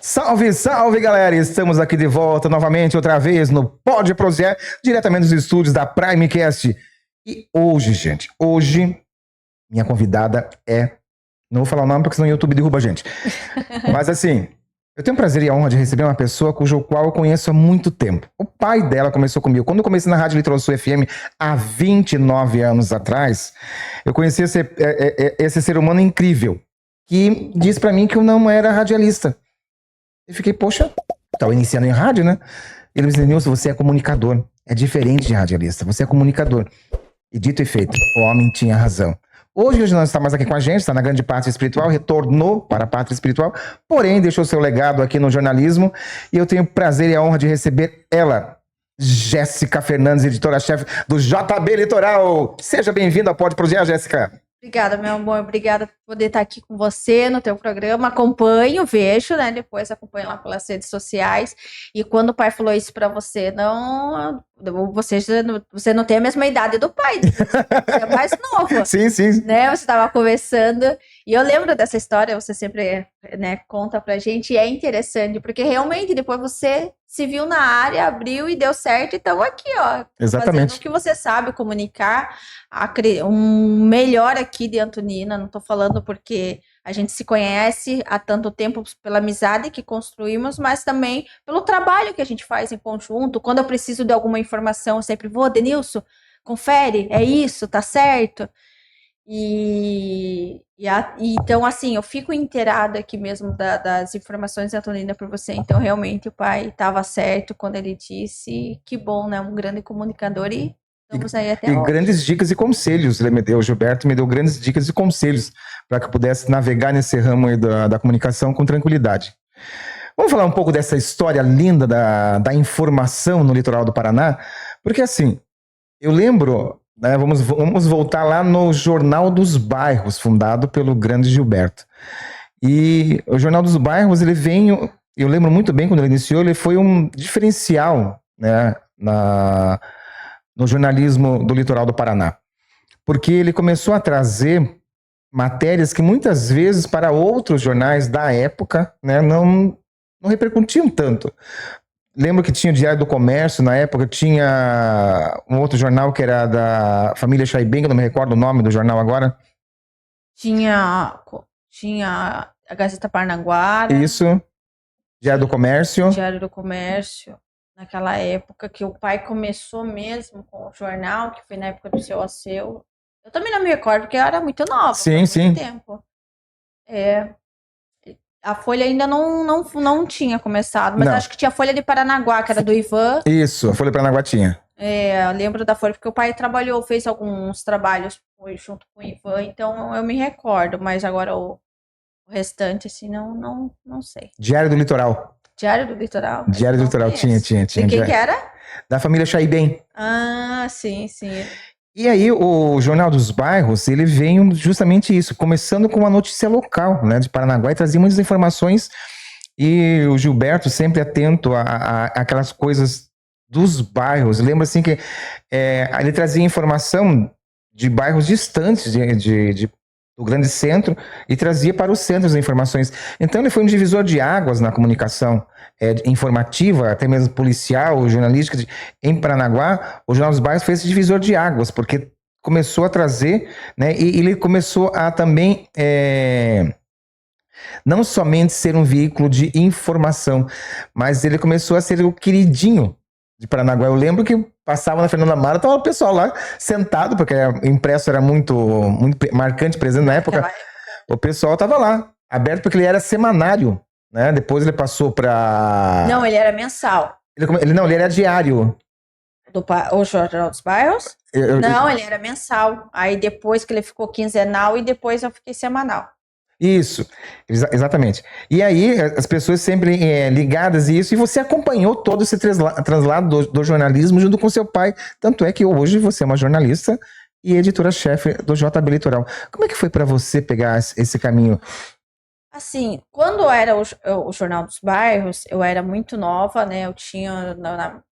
Salve, salve, galera! Estamos aqui de volta novamente, outra vez, no Pode Prosear, diretamente dos estúdios da Primecast. E hoje, gente, minha convidada é... Não vou falar o nome porque senão o YouTube derruba a gente. Mas assim, eu tenho o prazer e a honra de receber uma pessoa cujo qual eu conheço há muito tempo. O pai dela começou comigo. Quando eu comecei na Rádio Litoral Sul FM, há 29 anos atrás, eu conheci esse ser humano incrível, que disse pra mim que eu não era radialista. Eu fiquei, poxa, estava iniciando em rádio, né? Ele me disse, Nilson, você é comunicador. É diferente de radialista, você é comunicador. E dito e feito, o homem tinha razão. Hoje não está mais aqui com a gente, está na grande pátria espiritual, retornou para a pátria espiritual, porém deixou seu legado aqui no jornalismo. E eu tenho o prazer e a honra de receber ela, Jéssica Fernandes, editora-chefe do JB Litoral. Seja bem-vinda ao Pode Prosear, Jéssica. Obrigada, meu amor. Obrigada por poder estar aqui com você no teu programa. Acompanho, vejo, né? Depois acompanho lá pelas redes sociais. E quando o pai falou isso para você, você não tem a mesma idade do pai, você é mais novo. Sim, sim. Né? Você estava conversando. E eu lembro dessa história, você sempre, né, conta pra gente. E é interessante, porque realmente depois você se viu na área, abriu e deu certo. E estamos aqui, ó. Exatamente. Fazendo o que você sabe comunicar. Um melhor aqui de Antonina, não estou falando porque a gente se conhece há tanto tempo pela amizade que construímos, mas também pelo trabalho que a gente faz em conjunto. Quando eu preciso de alguma informação, eu sempre vou, Denilson, confere, é isso, tá certo? Então, assim, eu fico inteirada aqui mesmo das informações da Antonina por você. Então, realmente, o pai estava certo quando ele disse que bom, né? Um grande comunicador e estamos aí até hoje. Grandes dicas e conselhos, ele me deu, o Gilberto me deu grandes dicas e conselhos para que eu pudesse navegar nesse ramo aí da comunicação com tranquilidade. Vamos falar um pouco dessa história linda da informação no litoral do Paraná, porque assim, eu lembro, né, vamos voltar lá no Jornal dos Bairros, fundado pelo grande Gilberto. E o Jornal dos Bairros, ele veio, eu lembro muito bem quando ele iniciou, ele foi um diferencial, né, no jornalismo do litoral do Paraná, porque ele começou a trazer matérias que muitas vezes para outros jornais da época, né, não repercutiam tanto. Lembro que tinha o Diário do Comércio, na época tinha um outro jornal que era da família Chaibenga, não me recordo o nome do jornal agora. Tinha a Gazeta Parnaguara. Isso, Diário do Comércio. Diário do Comércio, naquela época que o pai começou mesmo com o jornal, que foi na época do seu Alceu. Eu também não me recordo, porque eu era muito nova. Sim, sim. Muito tempo. A Folha ainda não tinha começado, mas Não. acho que tinha a Folha de Paranaguá, que era do Ivan. Isso, a Folha Paranaguá tinha. Eu lembro da Folha, porque o pai fez alguns trabalhos junto com o Ivan, então eu me recordo, mas agora o restante, assim, não sei. Diário do Litoral. Diário do Litoral? Diário do Litoral, tinha. De quem que era? Da família Chaiben. Ah, sim. E aí o Jornal dos Bairros, ele veio justamente isso, começando com uma notícia local, né, de Paranaguá, e trazia muitas informações, e o Gilberto sempre atento a aquelas coisas dos bairros. Lembra assim que ele trazia informação de bairros distantes do grande centro e trazia para os centros as informações. Então ele foi um divisor de águas na comunicação informativa, até mesmo policial, jornalística. Em Paranaguá, o Jornal dos Bairros fez esse divisor de águas, porque começou a trazer, né, e ele começou a também não somente ser um veículo de informação, mas ele começou a ser o queridinho de Paranaguá. Eu lembro que passava na Fernanda Mara, estava o pessoal lá sentado, porque o impresso era muito marcante, presente na época. O pessoal estava lá, aberto, porque ele era semanário, né? Depois ele passou para... Não, ele era mensal. Ele era diário. O Jornal dos Bairros? Não, ele era mensal. Aí depois que ele ficou quinzenal e depois eu fiquei semanal. Isso, exatamente. E aí, as pessoas sempre ligadas a isso, e você acompanhou todo esse translado do jornalismo junto com seu pai. Tanto é que hoje você é uma jornalista e editora-chefe do JB Litoral. Como é que foi para você pegar esse caminho? Assim, quando era o Jornal dos Bairros, eu era muito nova, né? Eu tinha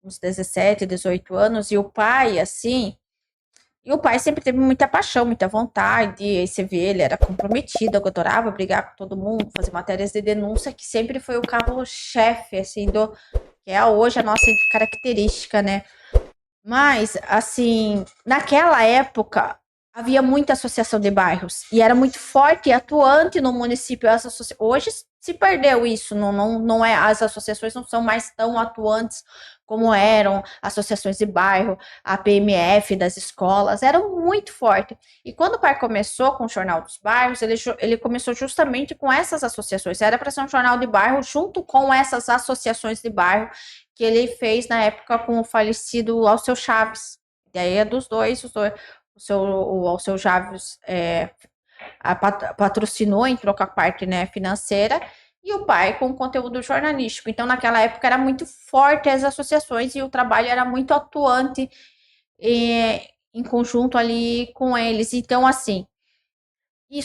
uns 17, 18 anos, e o pai, assim, E o pai sempre teve muita paixão, muita vontade. E aí você vê, ele era comprometido, adorava brigar com todo mundo, fazer matérias de denúncia, que sempre foi o carro-chefe, assim, que é hoje a nossa característica, né? Mas, assim, naquela época, havia muita associação de bairros e era muito forte e atuante no município. Hoje se perdeu isso, não é, as associações não são mais tão atuantes como eram associações de bairro, a PMF das escolas, eram muito fortes. E quando o pai começou com o Jornal dos Bairros, ele começou justamente com essas associações. Era para ser um jornal de bairro junto com essas associações de bairro que ele fez na época com o falecido Alceu Chaves. E aí é dos dois, o Alceu Chaves patrocinou, entrou com a parte, né, financeira, e o pai com o conteúdo jornalístico. Então, naquela época, era muito forte as associações e o trabalho era muito atuante em conjunto ali com eles. Então, assim, e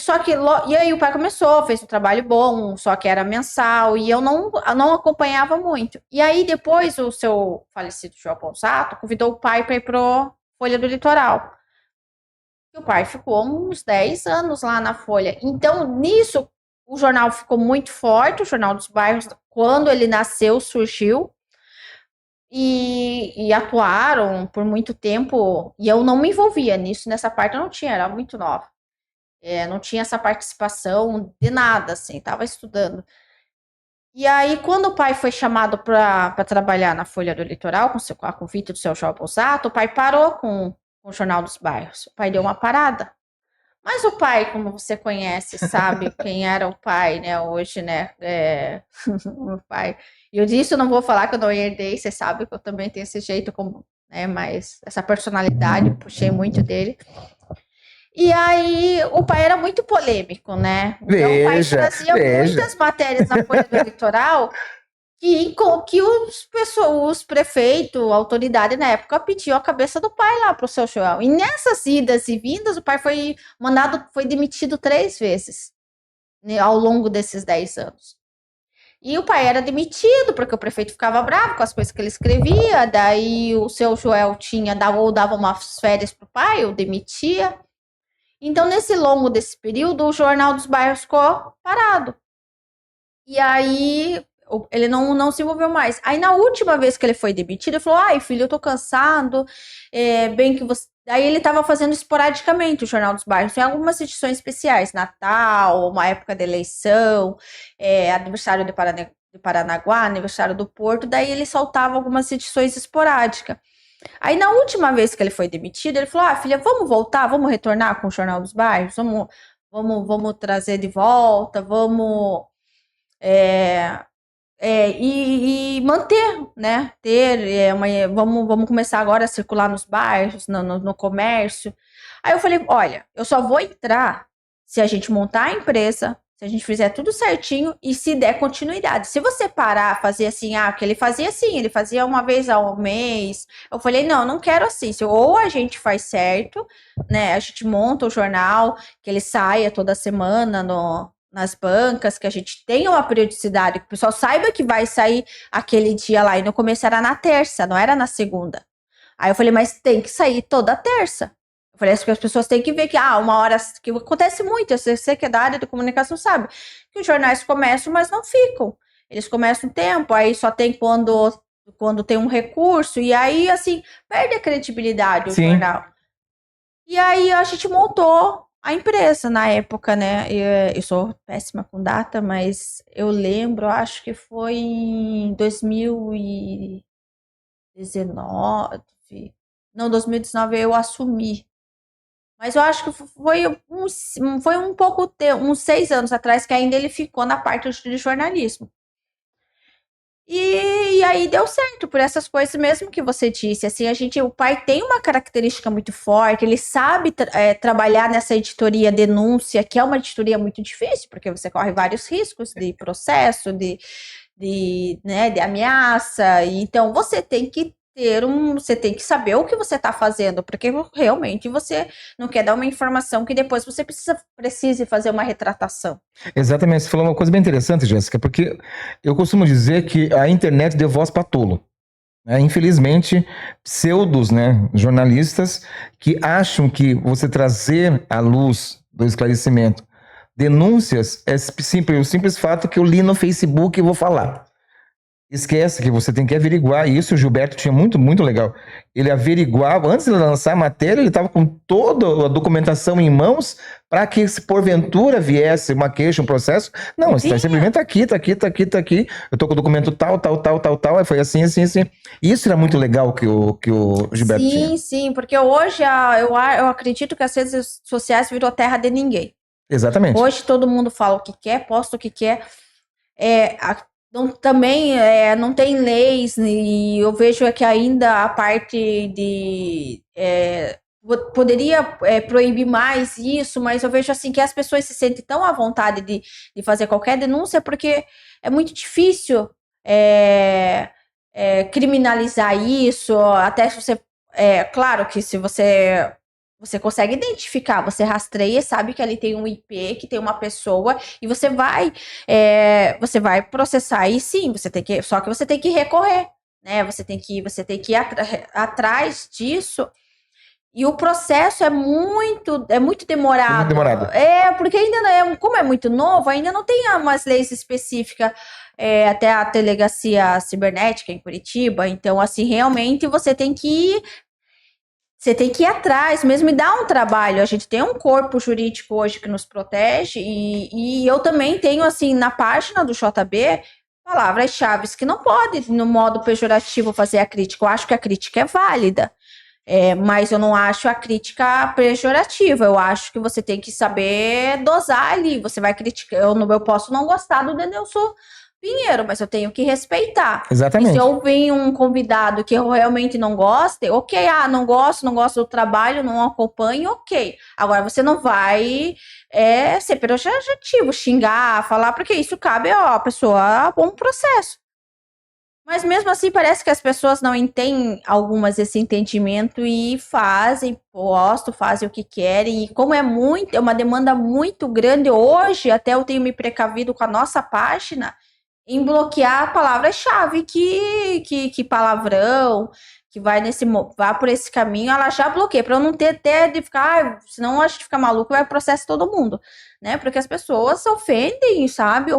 aí o pai começou, fez um trabalho bom, só que era mensal, e eu não acompanhava muito. E aí, depois, o seu falecido João Ponsato convidou o pai para ir pro Folha do Litoral. E o pai ficou uns 10 anos lá na Folha. Então, nisso, o jornal ficou muito forte, o Jornal dos Bairros, quando ele nasceu, surgiu, e atuaram por muito tempo, e eu não me envolvia nisso, nessa parte eu não tinha, era muito nova. Não tinha essa participação de nada, assim, estava estudando. E aí, quando o pai foi chamado para trabalhar na Folha do Litoral, a convite do seu João Posato, o pai parou com o Jornal dos Bairros. O pai deu uma parada. Mas o pai, como você conhece, sabe quem era o pai, né, hoje, né, o pai. E eu disse, eu não vou falar que eu não herdei, você sabe que eu também tenho esse jeito, como, né, mas essa personalidade, puxei muito dele. E aí, o pai era muito polêmico, né? Então, o pai trazia muitas matérias na Folha do Litoral que os prefeitos, a autoridade na época, pediu a cabeça do pai lá para o seu João. E nessas idas e vindas, o pai foi demitido 3 vezes, né, ao longo desses 10 anos. E o pai era demitido, porque o prefeito ficava bravo com as coisas que ele escrevia, daí o seu Joel dava umas férias para o pai, ou demitia. Então, nesse longo desse período, o Jornal dos Bairros ficou parado. E aí, ele não se envolveu mais. Aí, na última vez que ele foi demitido, ele falou, ai, filho, eu tô cansado, bem que você... Aí, ele estava fazendo esporadicamente o Jornal dos Bairros, tem algumas edições especiais, Natal, uma época de eleição, aniversário de Paranaguá, aniversário do Porto, daí ele soltava algumas edições esporádicas. Aí, na última vez que ele foi demitido, ele falou, filha, vamos voltar, vamos retornar com o Jornal dos Bairros, vamos trazer de volta, vamos e manter, né? Vamos começar agora a circular nos bairros, no comércio. Aí eu falei, olha, eu só vou entrar se a gente montar a empresa, se a gente fizer tudo certinho e se der continuidade. Se você parar, fazer assim, porque ele fazia assim, ele fazia uma vez ao mês. Eu falei, não quero assim. Ou a gente faz certo, né? A gente monta o jornal, que ele saia toda semana nas bancas, que a gente tenha uma periodicidade, que o pessoal saiba que vai sair aquele dia lá. E no começo era na terça, não era na segunda. Aí eu falei, mas tem que sair toda terça. Eu falei, as pessoas têm que ver que, uma hora, que acontece muito, você que é da área de comunicação sabe, que os jornais começam, mas não ficam. Eles começam um tempo, aí só tem quando tem um recurso, e aí, assim, perde a credibilidade o jornal. E aí a gente montou a empresa na época, né? Eu sou péssima com data, mas eu lembro, acho que foi em 2019. Não, 2019 eu assumi. Mas eu acho que foi um pouco, uns 6 anos atrás, que ainda ele ficou na parte de jornalismo. E aí deu certo por essas coisas mesmo que você disse. Assim, o pai tem uma característica muito forte, ele sabe trabalhar nessa editoria denúncia, que é uma editoria muito difícil, porque você corre vários riscos de processo, de ameaça. Então você tem que você tem que saber o que você está fazendo, porque realmente você não quer dar uma informação que depois você precise fazer uma retratação. Exatamente, você falou uma coisa bem interessante, Jéssica, porque eu costumo dizer que a internet deu voz para tolo. Infelizmente, pseudos, né, jornalistas que acham que você trazer à luz do esclarecimento denúncias é o simples fato que eu li no Facebook e vou falar. Esquece que você tem que averiguar isso. O Gilberto tinha muito legal. Ele averiguava, antes de lançar a matéria, ele estava com toda a documentação em mãos para que, se porventura viesse uma queixa, um processo, não, está simplesmente aqui. Eu tô com o documento tal. Aí foi assim. Isso era muito legal que o Gilberto tinha. Sim, porque hoje eu acredito que as redes sociais virou terra de ninguém. Exatamente. Hoje todo mundo fala o que quer, posta o que quer. Também não tem leis, e eu vejo que ainda a parte de poderia proibir mais isso, mas eu vejo assim que as pessoas se sentem tão à vontade de fazer qualquer denúncia, porque é muito difícil criminalizar isso, até se você. Claro que se você consegue identificar, você rastreia, sabe que ali tem um IP, que tem uma pessoa, e você vai processar, e sim, só que você tem que recorrer, né? Você tem que ir atrás disso. E o processo é muito demorado. Muito demorado. Porque ainda como é muito novo, ainda não tem umas leis específicas, até a delegacia cibernética em Curitiba. Então, assim, realmente você tem que ir atrás mesmo e dar um trabalho. A gente tem um corpo jurídico hoje que nos protege, e eu também tenho, assim, na página do JB, palavras-chave que não pode, no modo pejorativo, fazer a crítica. Eu acho que a crítica é válida, mas eu não acho a crítica pejorativa. Eu acho que você tem que saber dosar ali. Você vai criticar. Eu posso não gostar do Denilson Pinheiro, mas eu tenho que respeitar. Exatamente. E se eu vir um convidado que eu realmente não goste, ok, não gosto do trabalho, não acompanho, ok. Agora você não vai ser pejorativo, xingar, falar, porque isso cabe a pessoa a bom processo. Mas mesmo assim parece que as pessoas não têm algumas esse entendimento e postam, fazem o que querem. E como é uma demanda muito grande hoje, até eu tenho me precavido com a nossa página em bloquear palavras-chave que palavrão, que vai por esse caminho, ela já bloqueia, para eu não ter até de ficar, senão a gente fica maluco e vai processar todo mundo, né? Porque as pessoas ofendem, sabe?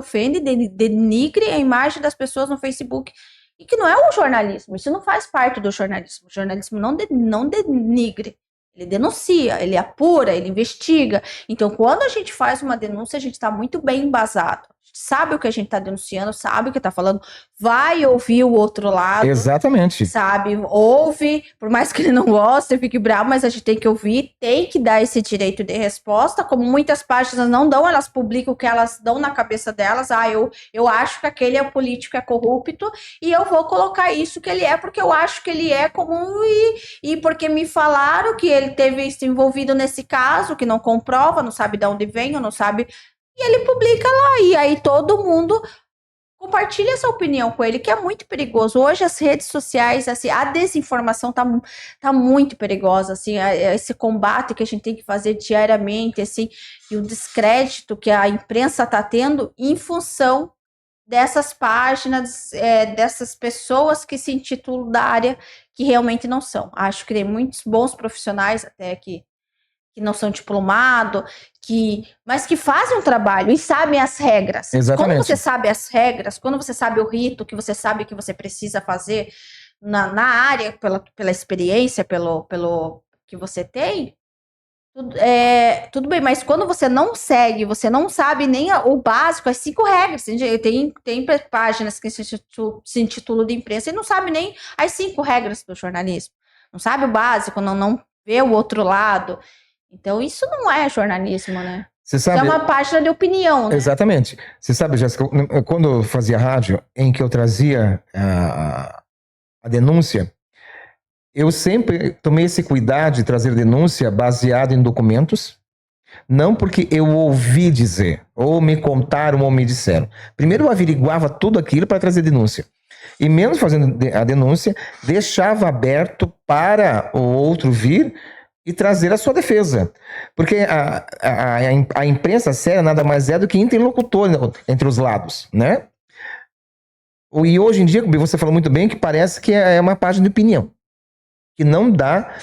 Denigre a imagem das pessoas no Facebook, e que não é o jornalismo, isso não faz parte do jornalismo. O jornalismo não denigre, ele denuncia, ele apura, ele investiga. Então, quando a gente faz uma denúncia, a gente está muito bem embasado. Sabe o que a gente está denunciando, sabe o que está falando, vai ouvir o outro lado. Exatamente. Sabe, ouve, por mais que ele não goste, fique bravo, mas a gente tem que ouvir, tem que dar esse direito de resposta, como muitas páginas não dão, elas publicam o que elas dão na cabeça delas. Eu acho que aquele político é corrupto, e eu vou colocar isso que ele é, porque eu acho que ele é comum, e porque me falaram que ele teve se envolvido nesse caso, que não comprova, não sabe de onde vem, ou não sabe... E ele publica lá, e aí todo mundo compartilha essa opinião com ele, que é muito perigoso. Hoje as redes sociais, assim, a desinformação tá muito perigosa, assim, esse combate que a gente tem que fazer diariamente, assim, e o descrédito que a imprensa tá tendo em função dessas páginas, dessas pessoas que se intitulam da área que realmente não são. Acho que tem muitos bons profissionais até que não são diplomados, mas que fazem um trabalho e sabem as regras. Exatamente. Quando você sabe as regras, quando você sabe o rito, que você sabe que você precisa fazer na área, pela experiência, pelo que você tem, tudo bem, mas quando você não segue, você não sabe nem o básico, as 5 regras. Tem páginas que se intitulam de imprensa e não sabe nem as 5 regras do jornalismo. Não sabe o básico, não vê o outro lado. Então, isso não é jornalismo, né? Você sabe, isso é uma página de opinião, né? Exatamente. Você sabe, Jéssica, quando eu fazia rádio, em que eu trazia a denúncia, eu sempre tomei esse cuidado de trazer denúncia baseada em documentos, não porque eu ouvi dizer, ou me contaram, ou me disseram. Primeiro eu averiguava tudo aquilo para trazer denúncia. E mesmo fazendo a denúncia, deixava aberto para o outro vir e trazer a sua defesa. Porque a imprensa séria nada mais é do que interlocutor entre os lados, né? E hoje em dia, você falou muito bem, que parece que é uma página de opinião, que não dá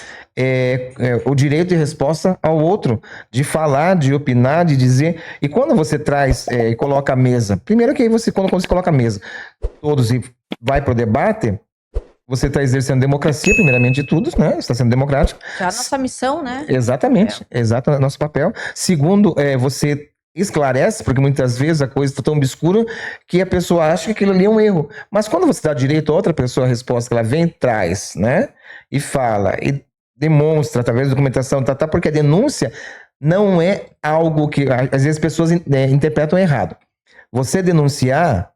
o direito de resposta ao outro, de falar, de opinar, de dizer. E quando você traz e coloca a mesa, primeiro que aí quando você coloca a mesa, todos e vai para o debate, você está exercendo democracia, primeiramente de tudo, né? Está sendo democrático. Já a nossa missão, né? Exatamente, exato, nosso papel. Segundo, você esclarece, porque muitas vezes a coisa está tão obscura que a pessoa acha que aquilo ali é um erro. Mas quando você dá direito a outra pessoa a resposta que ela vem, traz, né? E fala, e demonstra através da documentação, porque a denúncia não é algo que às vezes as pessoas interpretam errado. Você denunciar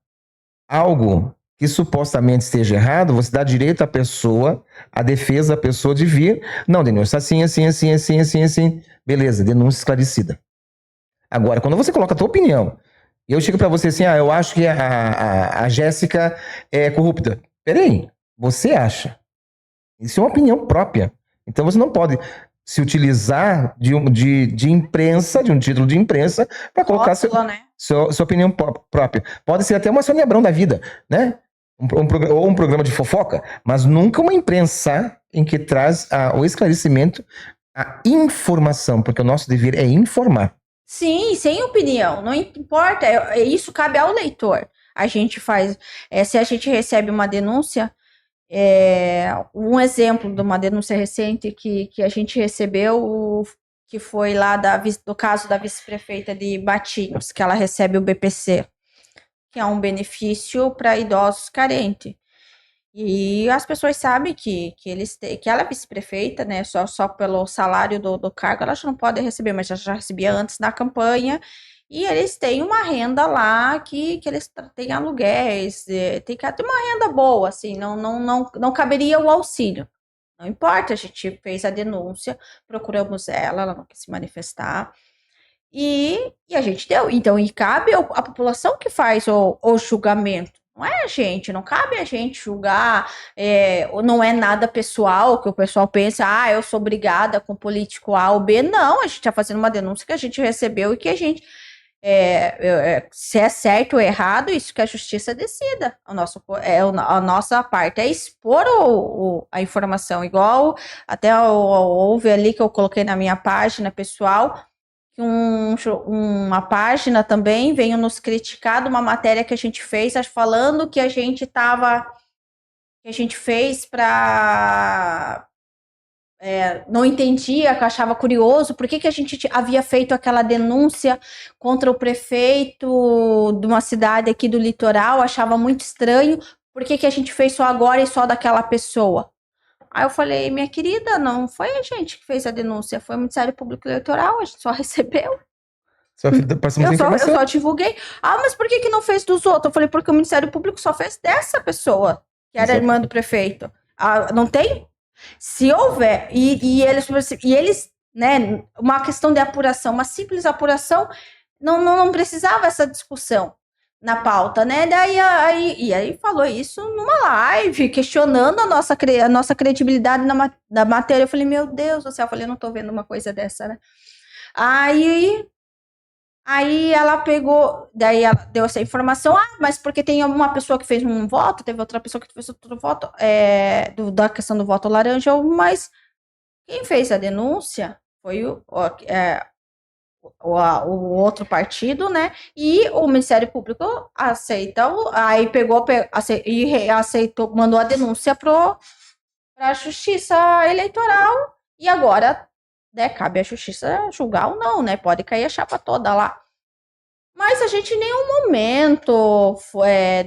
algo que supostamente esteja errado, você dá direito à pessoa, à defesa da pessoa de vir, não, denúncia assim, assim, assim, assim, assim, assim, beleza, denúncia esclarecida. Agora, quando você coloca a tua opinião, e eu chego pra você assim, eu acho que a Jéssica é corrupta. Peraí, você acha? Isso é uma opinião própria. Então você não pode se utilizar de imprensa, de um título de imprensa, para colocar sua opinião própria. Pode ser até uma Sônia Abrão da vida, né? Ou um programa de fofoca, mas nunca uma imprensa em que traz o esclarecimento, a informação, porque o nosso dever é informar. Sim, sem opinião, não importa, isso cabe ao leitor. A gente faz, se a gente recebe uma denúncia, um exemplo de uma denúncia recente que a gente recebeu, que foi lá do caso da vice-prefeita de Batinhos, que ela recebe o BPC, que é um benefício para idosos carentes. E as pessoas sabem que ela é vice-prefeita, né? Só pelo salário do cargo, ela já não pode receber, mas já recebia antes na campanha. E eles têm uma renda lá que eles têm aluguéis, tem que ter uma renda boa, assim, não caberia o auxílio. Não importa, a gente fez a denúncia, procuramos ela não quis se manifestar. E a gente deu. Então, e cabe a população que faz o julgamento. Não é a gente, não cabe a gente julgar, não é nada pessoal, que o pessoal pensa, eu sou brigada com político A ou B. Não, a gente está fazendo uma denúncia que a gente recebeu e que a gente, se é certo ou errado, isso que a justiça decida. A nossa parte é expor a informação, igual até houve ali que eu coloquei na minha página pessoal, que uma página também veio nos criticar de uma matéria que a gente fez, falando que a gente fez para não entendia, que eu achava curioso, por que a gente havia feito aquela denúncia contra o prefeito de uma cidade aqui do litoral, achava muito estranho, por que a gente fez só agora e só daquela pessoa? Aí eu falei, minha querida, não foi a gente que fez a denúncia, foi o Ministério Público Eleitoral, a gente só recebeu. Eu só divulguei. Mas por que não fez dos outros? Eu falei, porque o Ministério Público só fez dessa pessoa, que era irmã do prefeito. Não tem? Se houver, e eles, né, uma questão de apuração, uma simples apuração, não precisava essa discussão na pauta, né? Aí falou isso numa live, questionando a nossa credibilidade na matéria. Eu falei, meu Deus do céu, eu falei, não tô vendo uma coisa dessa, né? Aí ela pegou, daí ela deu essa informação, mas porque tem uma pessoa que fez um voto, teve outra pessoa que fez outro voto, da questão do voto laranja, mas quem fez a denúncia foi o outro partido, né? E o Ministério Público aí aceitou, mandou a denúncia para a Justiça Eleitoral, e agora, né, cabe à Justiça julgar ou não, né? Pode cair a chapa toda lá. Mas a gente em nenhum momento,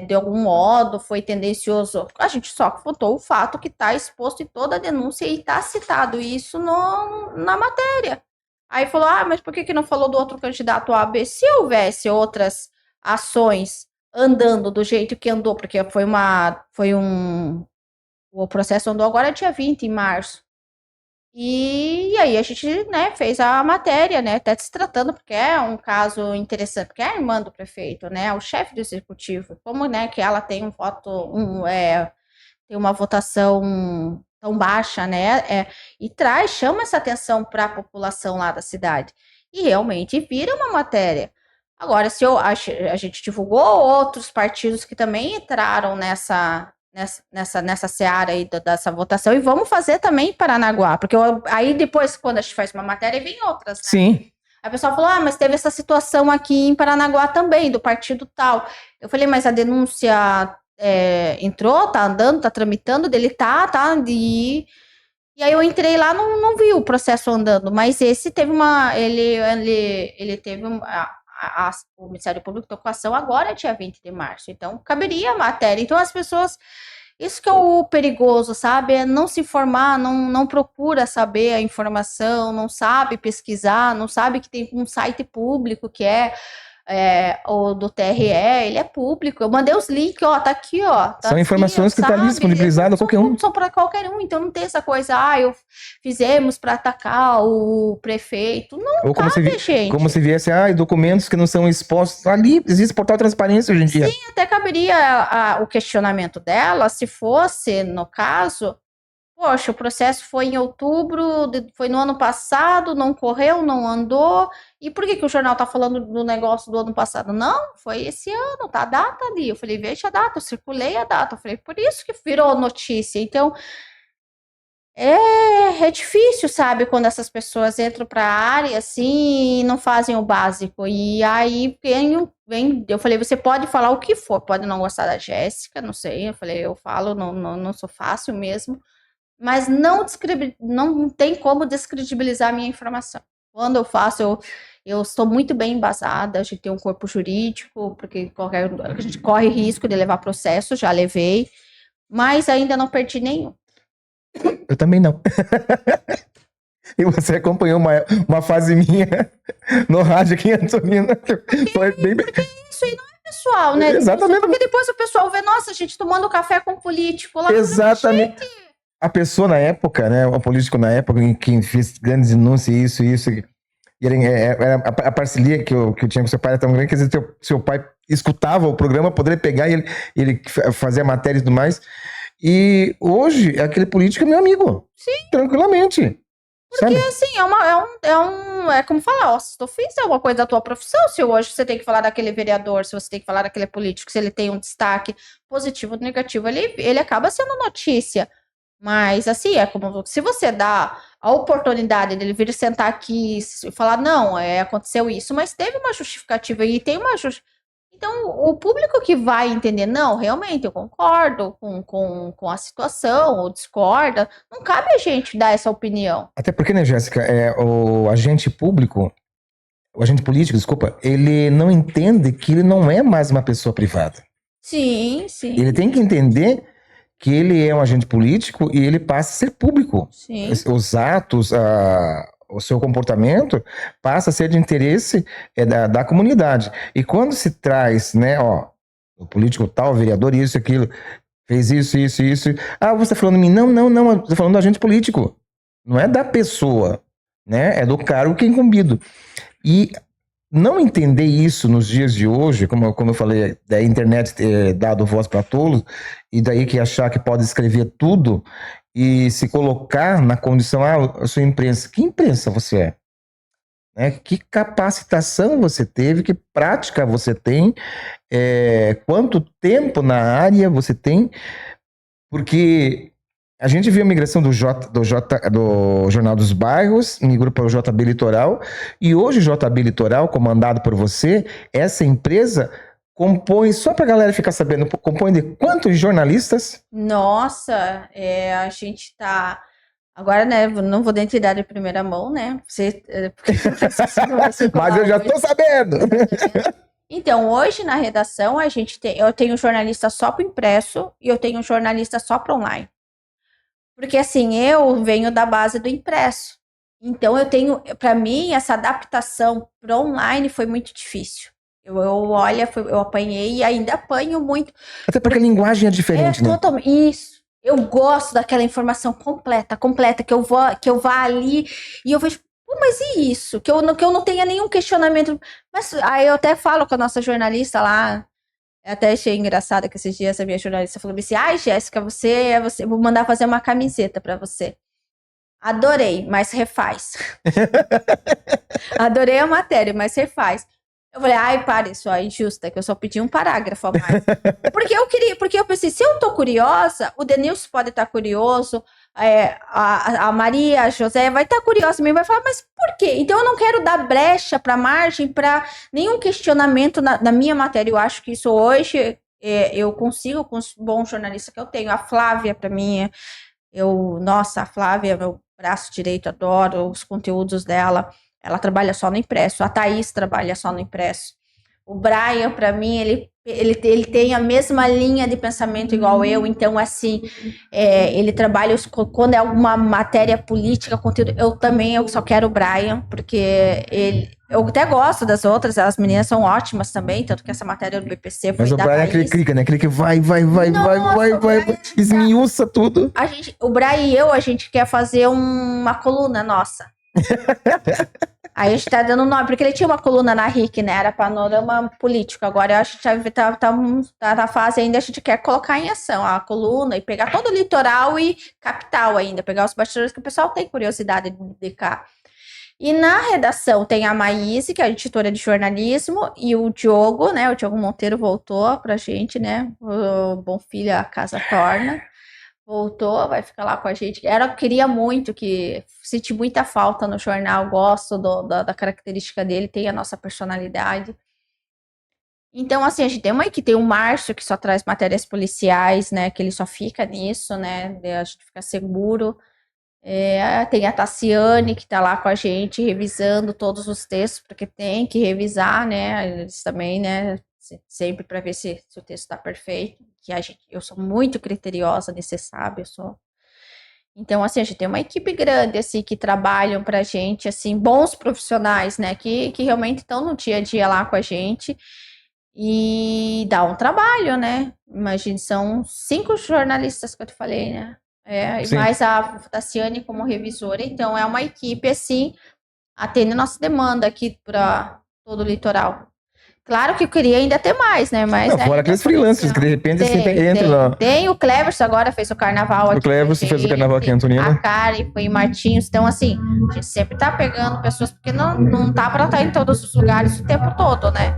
de algum modo, foi tendencioso. A gente só contou o fato que está exposto em toda a denúncia e está citado isso na matéria. Aí falou, mas por que não falou do outro candidato A, B? Se houvesse outras ações andando do jeito que andou, porque o processo andou agora dia 20, em março. E aí a gente, né, fez a matéria, né, até se tratando, porque é um caso interessante, porque é a irmã do prefeito, né, o chefe do executivo, como, né, que ela tem tem uma votação tão baixa, né, e chama essa atenção para a população lá da cidade. E realmente vira uma matéria. Agora, se a gente divulgou outros partidos que também entraram nessa seara aí dessa votação, e vamos fazer também em Paranaguá, porque aí depois, quando a gente faz uma matéria, vem outras, né? Sim. A pessoa falou, mas teve essa situação aqui em Paranaguá também, do partido tal. Eu falei, mas a denúncia entrou, tá andando, tá tramitando, dele tá, e aí eu entrei lá, não vi o processo andando, mas esse teve ele teve o Ministério Público tocou com ação agora, dia 20 de março, então caberia a matéria. Então as pessoas, isso que é o perigoso, sabe? É não se informar, não procura saber a informação, não sabe pesquisar, não sabe que tem um site público que o do TRE, ele é público. Eu mandei os links, ó, tá aqui, ó. Tá São aqui, informações que estão ali disponibilizadas a qualquer um. São para qualquer um, então não tem essa coisa, fizemos para atacar o prefeito. Não Ou cabe, gente. Como se viesse, documentos que não são expostos. Ali existe portal de transparência hoje em dia. Sim, até caberia o questionamento dela, se fosse, no caso, poxa, o processo foi em outubro, foi no ano passado, não correu, não andou. E por que o jornal tá falando do negócio do ano passado? Não, foi esse ano, tá a data ali. Eu falei, veja a data, eu circulei a data. Eu falei, por isso que virou notícia. Então, é difícil, sabe, quando essas pessoas entram para a área assim e não fazem o básico. E aí eu falei, você pode falar o que for, pode não gostar da Jéssica, não sei. Eu falei, eu falo, não sou fácil mesmo. Mas não tem como descredibilizar a minha informação. Quando eu faço, eu estou muito bem embasada, a gente tem um corpo jurídico, porque a gente corre risco de levar processo, já levei, mas ainda não perdi nenhum. Eu também não. E você acompanhou uma fase minha no rádio aqui em Antonina. Foi bem... Porque isso aí não é pessoal, né? Exatamente. Porque depois o pessoal vê, nossa, a gente tomando café com político lá. Exatamente. A pessoa na época, né, o político na época em que fez grandes denúncias, isso, e era a parceria que eu tinha com seu pai era tão grande, quer dizer, seu pai escutava o programa, poderia pegar e ele fazia matéria e tudo mais. E hoje, aquele político é meu amigo. Sim. Tranquilamente. Porque, sabe? Assim, é como falar, ó, se tu fizer uma coisa da tua profissão, se hoje você tem que falar daquele vereador, se você tem que falar daquele político, se ele tem um destaque positivo ou negativo, ele acaba sendo notícia. Mas, assim, é como se você dá a oportunidade dele vir sentar aqui e falar, não, aconteceu isso, mas teve uma justificativa e tem uma justificativa. Então, o público que vai entender, não, realmente, eu concordo com a situação, ou discorda, não cabe a gente dar essa opinião. Até porque, né, Jéssica, o agente político, desculpa, ele não entende que ele não é mais uma pessoa privada. Sim, sim. Ele tem que entender que ele é um agente político e ele passa a ser público. Sim. Os atos, o seu comportamento passa a ser de interesse da comunidade. E quando se traz, né, o político tal, o vereador, isso, aquilo, fez isso. Você está falando de mim? Não, eu estou falando do agente político. Não é da pessoa, né? É do cargo que é incumbido. E não entender isso nos dias de hoje, como eu falei, da internet ter dado voz para todos, e daí que achar que pode escrever tudo e se colocar na condição, eu sou imprensa. Que imprensa você é? Né? Que capacitação você teve, que prática você tem, quanto tempo na área você tem, porque a gente viu a migração do Jornal dos Bairros, migrou para o JB Litoral, e hoje o JB Litoral, comandado por você, essa empresa compõe, só para a galera ficar sabendo, compõe de quantos jornalistas? Nossa, a gente tá... Agora, né, não vou dar entidade de primeira mão, né? Mas eu já tô sabendo! Então, hoje na redação, eu tenho jornalista só para impresso e eu tenho jornalista só para online. Porque assim, eu venho da base do impresso. Então, para mim, essa adaptação para online foi muito difícil. Eu apanhei e ainda apanho muito. Até porque a linguagem é diferente, né? Totalmente. Isso. Eu gosto daquela informação completa, que eu vá ali e eu vejo, mas e isso? Que eu não tenha nenhum questionamento. Mas aí eu até falo com a nossa jornalista lá, eu até achei engraçado que esses dias a minha jornalista falou assim, Jéssica, você, vou mandar fazer uma camiseta para você. Adorei, mas refaz. Adorei a matéria, mas refaz. Eu falei, ai, para, isso aí, injusta, que eu só pedi um parágrafo a mais. Porque eu pensei, se eu tô curiosa, o Denilson pode estar curioso, a Maria, a José vai estar curiosa também, vai falar, mas por quê? Então eu não quero dar brecha para margem para nenhum questionamento na minha matéria. Eu acho que isso hoje eu consigo com os bons jornalistas que eu tenho. A Flávia, para mim, nossa, a Flávia, meu braço direito, adoro os conteúdos dela. Ela trabalha só no impresso. A Thaís trabalha só no impresso. O Brian, para mim, ele tem a mesma linha de pensamento igual eu. Então, assim, ele trabalha quando é alguma matéria política, conteúdo. Eu só quero o Brian, porque eu até gosto das outras, as meninas são ótimas também, tanto que essa matéria do BPC foi Mas o da Brian Thaís. clica, né? Clica, vai, Nossa, esmiuça tudo. O Brian e eu, a gente quer fazer uma coluna nossa. Aí a gente tá dando nome, porque ele tinha uma coluna na RIC, né? Era panorama político. Agora eu acho que tá na fase ainda, a gente quer colocar em ação a coluna e pegar todo o litoral e capital ainda, pegar os bastidores que o pessoal tem curiosidade de cá. E na redação tem a Maíse, que é a editora de jornalismo, e o Diogo, né? O Diogo Monteiro voltou pra gente, né? O Bom Filho, a Casa Torna. Voltou, vai ficar lá com a gente. Queria muito senti muita falta no jornal, gosto da característica dele, tem a nossa personalidade. Então, assim, a gente tem uma que tem o Márcio, que só traz matérias policiais, né? Que ele só fica nisso, né? A gente fica seguro. Tem a Tassiane, que tá lá com a gente, revisando todos os textos, porque tem que revisar, né? Eles também, né? Sempre para ver se o texto está perfeito. Eu sou muito criteriosa, você sabe, eu sou. Então, assim, a gente tem uma equipe grande, assim, que trabalham pra gente, assim, bons profissionais, né, que realmente estão no dia a dia lá com a gente e dá um trabalho, né? Imagina, são 5 jornalistas que eu te falei, né? E mais a Tassiane como revisora, então é uma equipe, assim, atende a nossa demanda aqui para todo o litoral. Claro que eu queria ainda ter mais, né? Mas Não, fora aqueles freelancers que de repente assim, entra. Tem o Cleverson agora fez o carnaval aqui. O Cleverson fez o carnaval aqui em Antonina. A Karen foi em Martins. Então, assim, a gente sempre tá pegando pessoas, porque não tá para estar em todos os lugares o tempo todo, né?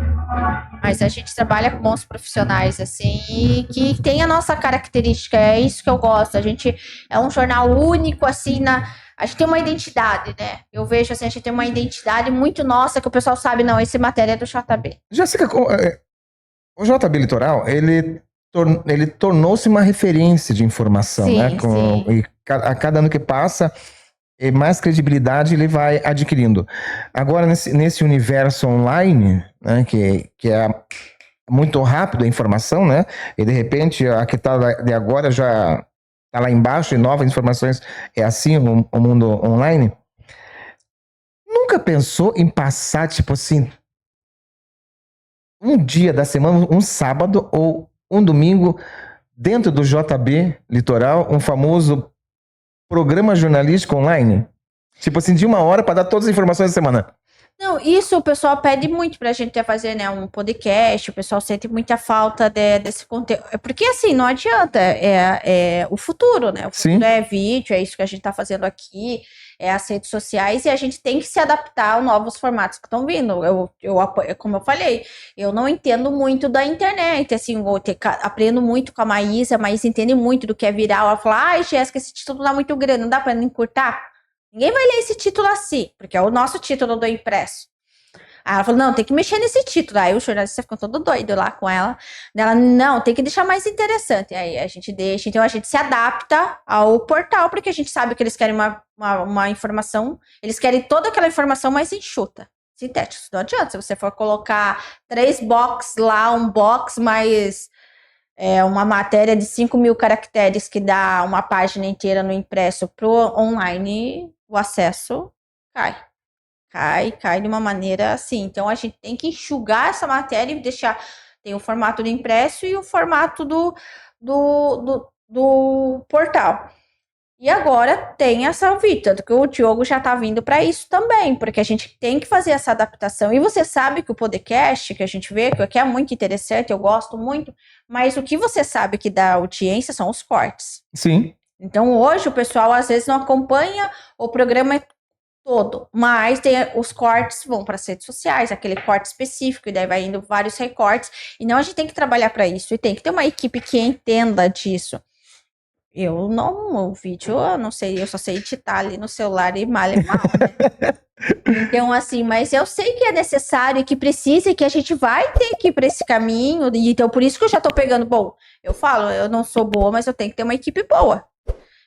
Mas a gente trabalha com bons profissionais, assim, e que tem a nossa característica, é isso que eu gosto. A gente é um jornal único, assim, a gente tem uma identidade, né? Eu vejo assim, a gente tem uma identidade muito nossa que o pessoal sabe, não, esse matéria é do JB. Jéssica, o JB Litoral, ele tornou-se uma referência de informação, sim, né? Sim. E a cada ano que passa, mais credibilidade ele vai adquirindo. Agora, nesse universo online, né, que é muito rápido a informação, né? E de repente, a que está de agora já tá lá embaixo, e novas informações, é assim o mundo online. Nunca pensou em passar, tipo assim, um dia da semana, um sábado ou um domingo, dentro do JB Litoral, um famoso programa jornalístico online? Tipo assim, de 1 hora para dar todas as informações da semana. Não, isso o pessoal pede muito pra gente fazer, né, um podcast, o pessoal sente muita falta desse conteúdo, porque assim, não adianta, é o futuro, né, o futuro é vídeo, é isso que a gente tá fazendo aqui, é as redes sociais, e a gente tem que se adaptar aos novos formatos que estão vindo. Como eu falei, eu não entendo muito da internet, assim, aprendo muito com a Maísa entende muito do que é viral, ela fala, ai, Jéssica, esse título tá muito grande, não dá pra encurtar? Ninguém vai ler esse título assim, porque é o nosso título do impresso. Aí ela falou, não, tem que mexer nesse título. Aí o jornalista ficou todo doido lá com ela. Ela, não, tem que deixar mais interessante. Aí a gente deixa, então a gente se adapta ao portal, porque a gente sabe que eles querem uma informação, eles querem toda aquela informação mais enxuta, sintética. Não adianta, se você for colocar 3 box lá, um box mais... uma matéria de 5.000 caracteres que dá uma página inteira no impresso pro online, o acesso cai de uma maneira assim. Então a gente tem que enxugar essa matéria e deixar. Tem o formato do impresso e o formato do portal. E agora tem essa vida, tanto que o Diogo já tá vindo para isso também, porque a gente tem que fazer essa adaptação. E você sabe que o podcast que a gente vê, que é muito interessante, eu gosto muito, mas o que você sabe que dá audiência são os cortes. Sim. Então hoje o pessoal às vezes não acompanha o programa todo, mas tem os cortes vão para as redes sociais, aquele corte específico, e daí vai indo vários recortes, e não, a gente tem que trabalhar para isso, e tem que ter uma equipe que entenda disso. Eu não, o vídeo, eu não sei, eu só sei editar ali no celular e mal e mal, né? Então, assim, mas eu sei que é necessário, que precisa, e que a gente vai ter que ir para esse caminho, e então por isso que eu já tô pegando, bom, eu falo, eu não sou boa, mas eu tenho que ter uma equipe boa.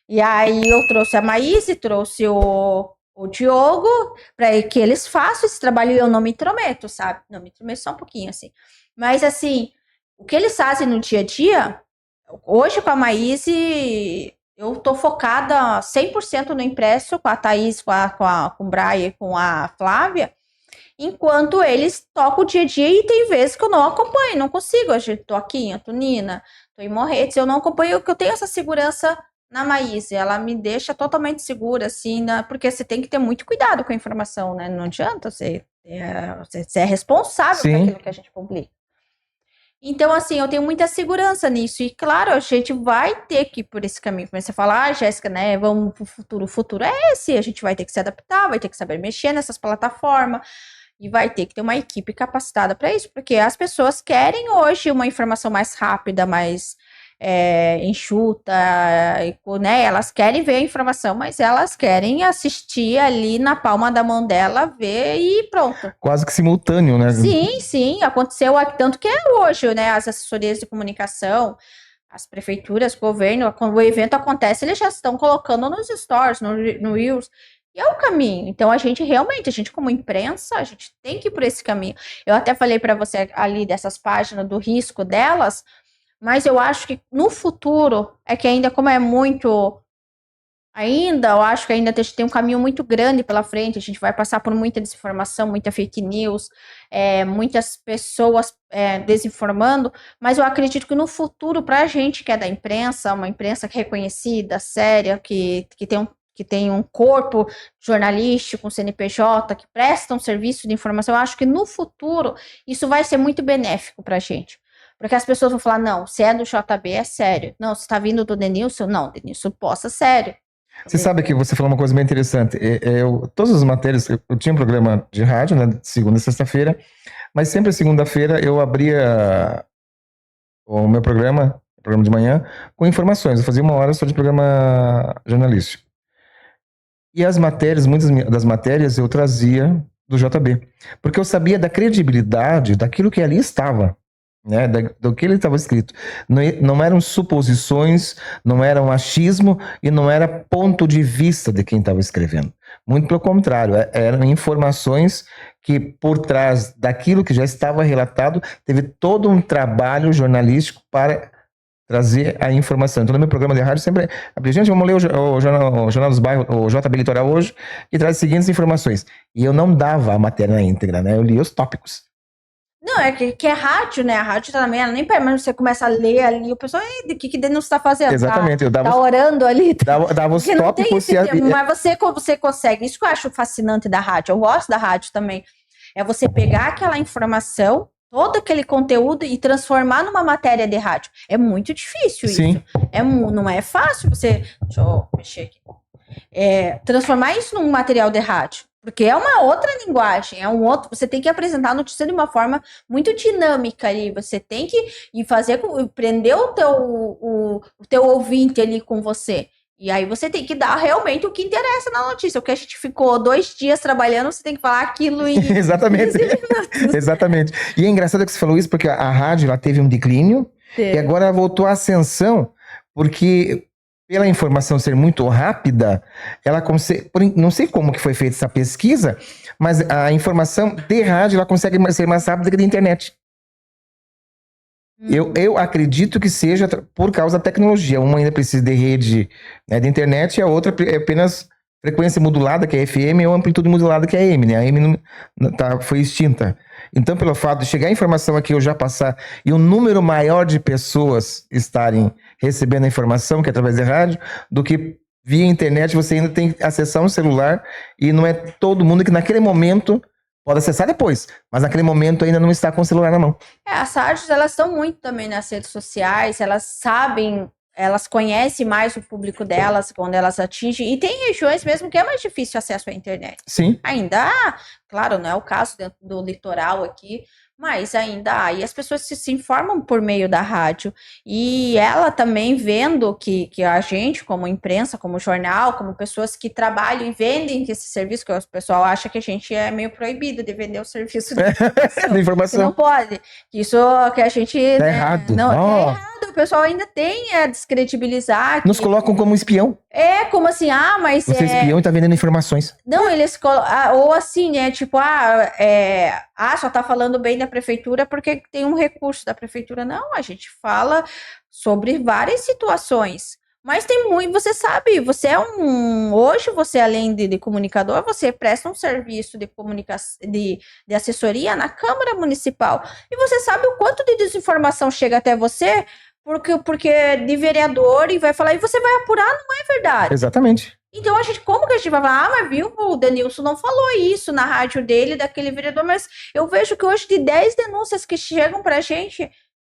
E aí eu trouxe a Maíse, trouxe o Diogo, para que eles façam esse trabalho e eu não me intrometo, sabe? Não me intrometo só um pouquinho, assim. Mas, assim, o que eles fazem no dia a dia, hoje com a Maíse, eu tô focada 100% no impresso, com a Thaís, com o Brian e com a Flávia, enquanto eles tocam o dia a dia, e tem vezes que eu não acompanho, não consigo. Eu tô aqui em Antonina, tô em Morretes, eu não acompanho, porque eu tenho essa segurança na Maíse, ela me deixa totalmente segura, assim, porque você tem que ter muito cuidado com a informação, né? Não adianta, você é responsável por Sim. aquilo que a gente publica. Então, assim, eu tenho muita segurança nisso. E, claro, a gente vai ter que ir por esse caminho. Como você fala, Jéssica, né? Vamos pro futuro. O futuro é esse. A gente vai ter que se adaptar, vai ter que saber mexer nessas plataformas. E vai ter que ter uma equipe capacitada para isso. Porque as pessoas querem hoje uma informação mais rápida, mais enxuta, né? Elas querem ver a informação, mas elas querem assistir ali na palma da mão dela, ver e pronto. Quase que simultâneo, né? Sim, aconteceu, tanto que é hoje, né? As assessorias de comunicação, as prefeituras, o governo, quando o evento acontece, eles já estão colocando nos stories, no Reels, e é o caminho. Então, a gente como imprensa, a gente tem que ir por esse caminho. Eu até falei para você ali dessas páginas, do risco delas, mas eu acho que no futuro, é que ainda, como é muito. Eu acho que ainda tem um caminho muito grande pela frente. A gente vai passar por muita desinformação, muita fake news, muitas pessoas desinformando. Mas eu acredito que no futuro, para a gente que é da imprensa, uma imprensa reconhecida, séria, que tem um corpo jornalístico, um CNPJ, que presta um serviço de informação, eu acho que no futuro isso vai ser muito benéfico para a gente. Porque as pessoas vão falar, não, se é do JB, é sério. Não, se está vindo do Denilson, não, Denilson posta sério. Você sabe que você falou uma coisa bem interessante. Todas as matérias, eu tinha um programa de rádio, né, de segunda e sexta-feira, mas sempre segunda-feira eu abria o meu programa de manhã, com informações. Eu fazia 1 hora só de programa jornalístico. E as matérias, muitas das matérias eu trazia do JB, porque eu sabia da credibilidade daquilo que ali estava. Né, do que ele estava escrito. Não eram suposições, não era um achismo e não era ponto de vista de quem estava escrevendo. Muito pelo contrário, eram informações que, por trás daquilo que já estava relatado, teve todo um trabalho jornalístico para trazer a informação. Então, no meu programa de rádio, sempre gente, vamos ler o Jornal dos Bairros, o JB Litoral hoje, que traz as seguintes informações. E eu não dava a matéria na íntegra, né? Eu lia os tópicos. Não, é que é rádio, né? A rádio também, ela nem permite, você começa a ler ali, o pessoal, o que Denilson está fazendo? Exatamente, eu dava tá orando ali. Dava os tópicos. Mas você consegue, isso que eu acho fascinante da rádio, eu gosto da rádio também, é você pegar aquela informação, todo aquele conteúdo e transformar numa matéria de rádio. É muito difícil isso. Sim. Não é fácil você, deixa eu mexer aqui, transformar isso num material de rádio. Porque é uma outra linguagem, você tem que apresentar a notícia de uma forma muito dinâmica ali, você tem que prender o teu ouvinte ali com você. E aí você tem que dar realmente o que interessa na notícia. O que a gente ficou 2 dias trabalhando, você tem que falar aquilo em Exatamente. Exatamente. E é engraçado que você falou isso, porque a rádio ela teve um declínio e agora ela voltou à ascensão, porque pela informação ser muito rápida, ela consegue, não sei como que foi feita essa pesquisa, mas a informação de rádio ela consegue ser mais rápida que da internet. Eu acredito que seja por causa da tecnologia. Uma ainda precisa de rede, né, de internet, e a outra é apenas frequência modulada, que é FM, ou amplitude modulada, que é AM, né? A AM foi extinta. Então, pelo fato de chegar a informação aqui, eu já passar, e um número maior de pessoas estarem recebendo a informação, que é através da rádio, do que via internet, você ainda tem que acessar um celular, e não é todo mundo que naquele momento pode acessar depois, mas naquele momento ainda não está com o celular na mão. As rádios, elas estão muito também nas redes sociais, elas sabem elas conhecem mais o público delas quando elas atingem. E tem regiões mesmo que é mais difícil acesso à internet. Sim. Ainda há, claro, não é o caso dentro do litoral aqui, mas ainda há. E as pessoas se informam por meio da rádio. E ela também vendo que a gente, como imprensa, como jornal, como pessoas que trabalham e vendem esse serviço, que o pessoal acha que a gente é meio proibido de vender o serviço Da que informação. não pode. Isso que a gente... Tá né, errado. não, Ó. é errado. O pessoal ainda tem a descredibilizar. Nos colocam como espião. É como assim, mas Você é espião e tá vendendo informações. não, eles ou assim, né? Tipo, só tá falando bem da prefeitura porque tem um recurso da prefeitura. Não, a gente fala sobre várias situações. Mas tem muito, você sabe, hoje você, além de comunicador, você presta um serviço de comunicação, de assessoria na Câmara Municipal. E você sabe o quanto de desinformação chega até você, porque de vereador e vai falar, e você vai apurar, não é verdade. Exatamente. Então, como que a gente vai falar? mas viu, o Denilson não falou isso na rádio dele, daquele vereador, mas eu vejo que hoje de 10 denúncias que chegam pra gente,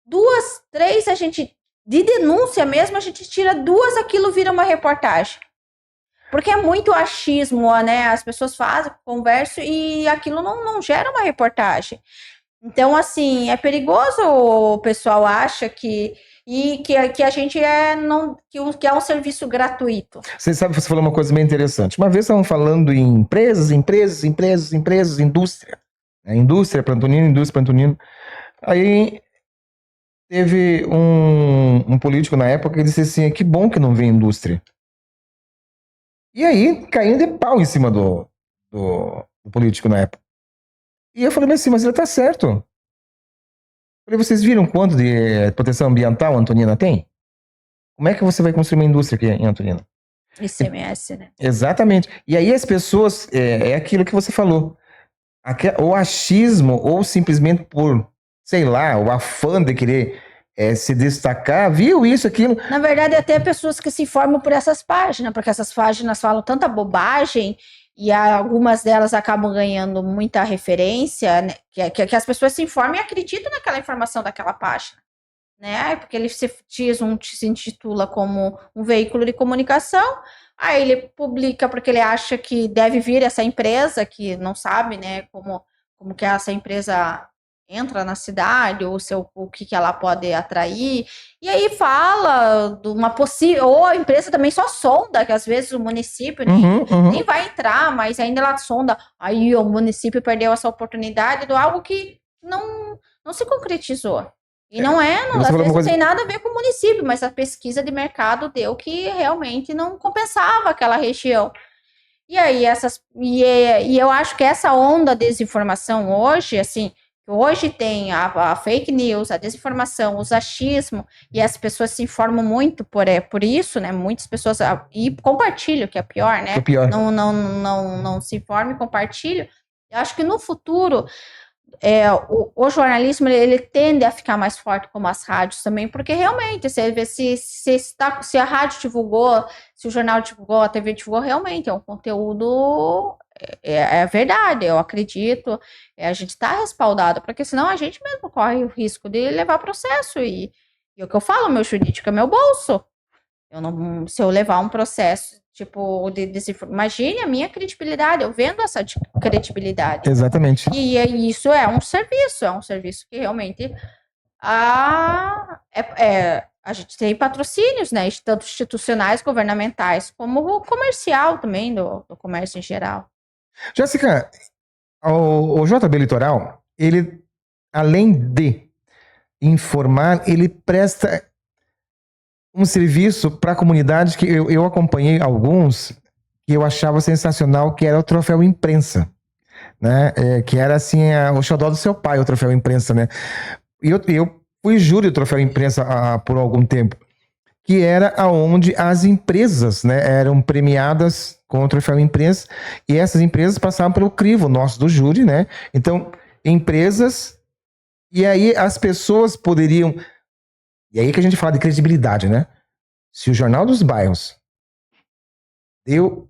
2, 3, a gente, de denúncia mesmo, a gente tira 2, aquilo vira uma reportagem. Porque é muito achismo, né? As pessoas fazem, conversam e aquilo não gera uma reportagem. Então, assim, é perigoso, o pessoal acha que a gente que é um serviço gratuito. Você sabe, você falou uma coisa bem interessante. Uma vez estavam falando em empresas, indústria. Indústria para Antonino. Aí teve um político na época que disse assim, que bom que não vem indústria. E aí, caindo de pau em cima do político na época. E eu falei, mas ele tá certo. Eu falei, vocês viram quanto de proteção ambiental a Antonina tem? Como é que você vai construir uma indústria aqui em Antonina? ICMS, né? Exatamente. E aí as pessoas, é aquilo que você falou. O achismo, ou simplesmente por, sei lá, o afã de querer se destacar, viu isso, aquilo. Na verdade, até pessoas que se informam por essas páginas, porque essas páginas falam tanta bobagem e algumas delas acabam ganhando muita referência, né? Que as pessoas se informam e acreditam naquela informação daquela página, né? Porque ele se intitula como um veículo de comunicação, aí ele publica porque ele acha que deve vir essa empresa, que não sabe, né, como que essa empresa entra na cidade, o que ela pode atrair, e aí fala de uma possível, ou a empresa também só sonda, que às vezes o município nem vai entrar, mas ainda ela sonda, aí o município perdeu essa oportunidade de algo que não se concretizou. E às vezes não tem nada a ver com o município, mas a pesquisa de mercado deu que realmente não compensava aquela região. E aí e eu acho que essa onda de desinformação hoje, assim, hoje tem a fake news, a desinformação, os achismos, e as pessoas se informam muito por isso, né? Muitas pessoas e compartilham, que é pior, né? É pior. Não se informam e compartilham. Eu acho que no futuro o jornalismo ele tende a ficar mais forte, como as rádios também, porque realmente você vê se a rádio divulgou, se o jornal divulgou, a TV divulgou, realmente é um conteúdo, é verdade, eu acredito, a gente está respaldado, porque senão a gente mesmo corre o risco de levar processo, e o que eu falo, meu jurídico é meu bolso. Se eu levar um processo tipo de imagine a minha credibilidade, eu vendo essa credibilidade. Exatamente. E isso é um serviço que realmente a gente tem patrocínios, né, tanto institucionais, governamentais, como o comercial também, do comércio em geral. Jéssica, o JB Litoral, ele, além de informar, ele presta um serviço para a comunidade que eu acompanhei alguns que eu achava sensacional, que era o troféu imprensa, né? Que era assim o xodó do seu pai, o troféu imprensa, né? E eu fui júri do troféu imprensa por algum tempo, que era aonde as empresas, né, eram premiadas com o troféu imprensa, e essas empresas passavam pelo crivo nosso do júri, né? Então, empresas, e aí as pessoas poderiam. E aí que a gente fala de credibilidade, né? Se o Jornal dos Bairros deu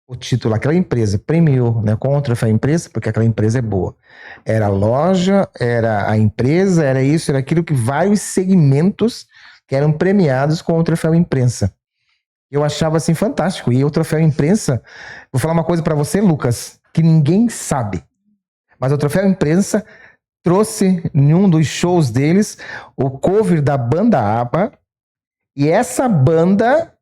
o título, aquela empresa premiou, né, com o troféu imprensa, porque aquela empresa é boa. Era a loja, era a empresa, era isso, era aquilo que vários segmentos que eram premiados com o troféu imprensa. Eu achava assim fantástico. E o troféu imprensa, vou falar uma coisa pra você, Lucas, que ninguém sabe. Mas o troféu imprensa trouxe em um dos shows deles o cover da banda ABBA, e essa banda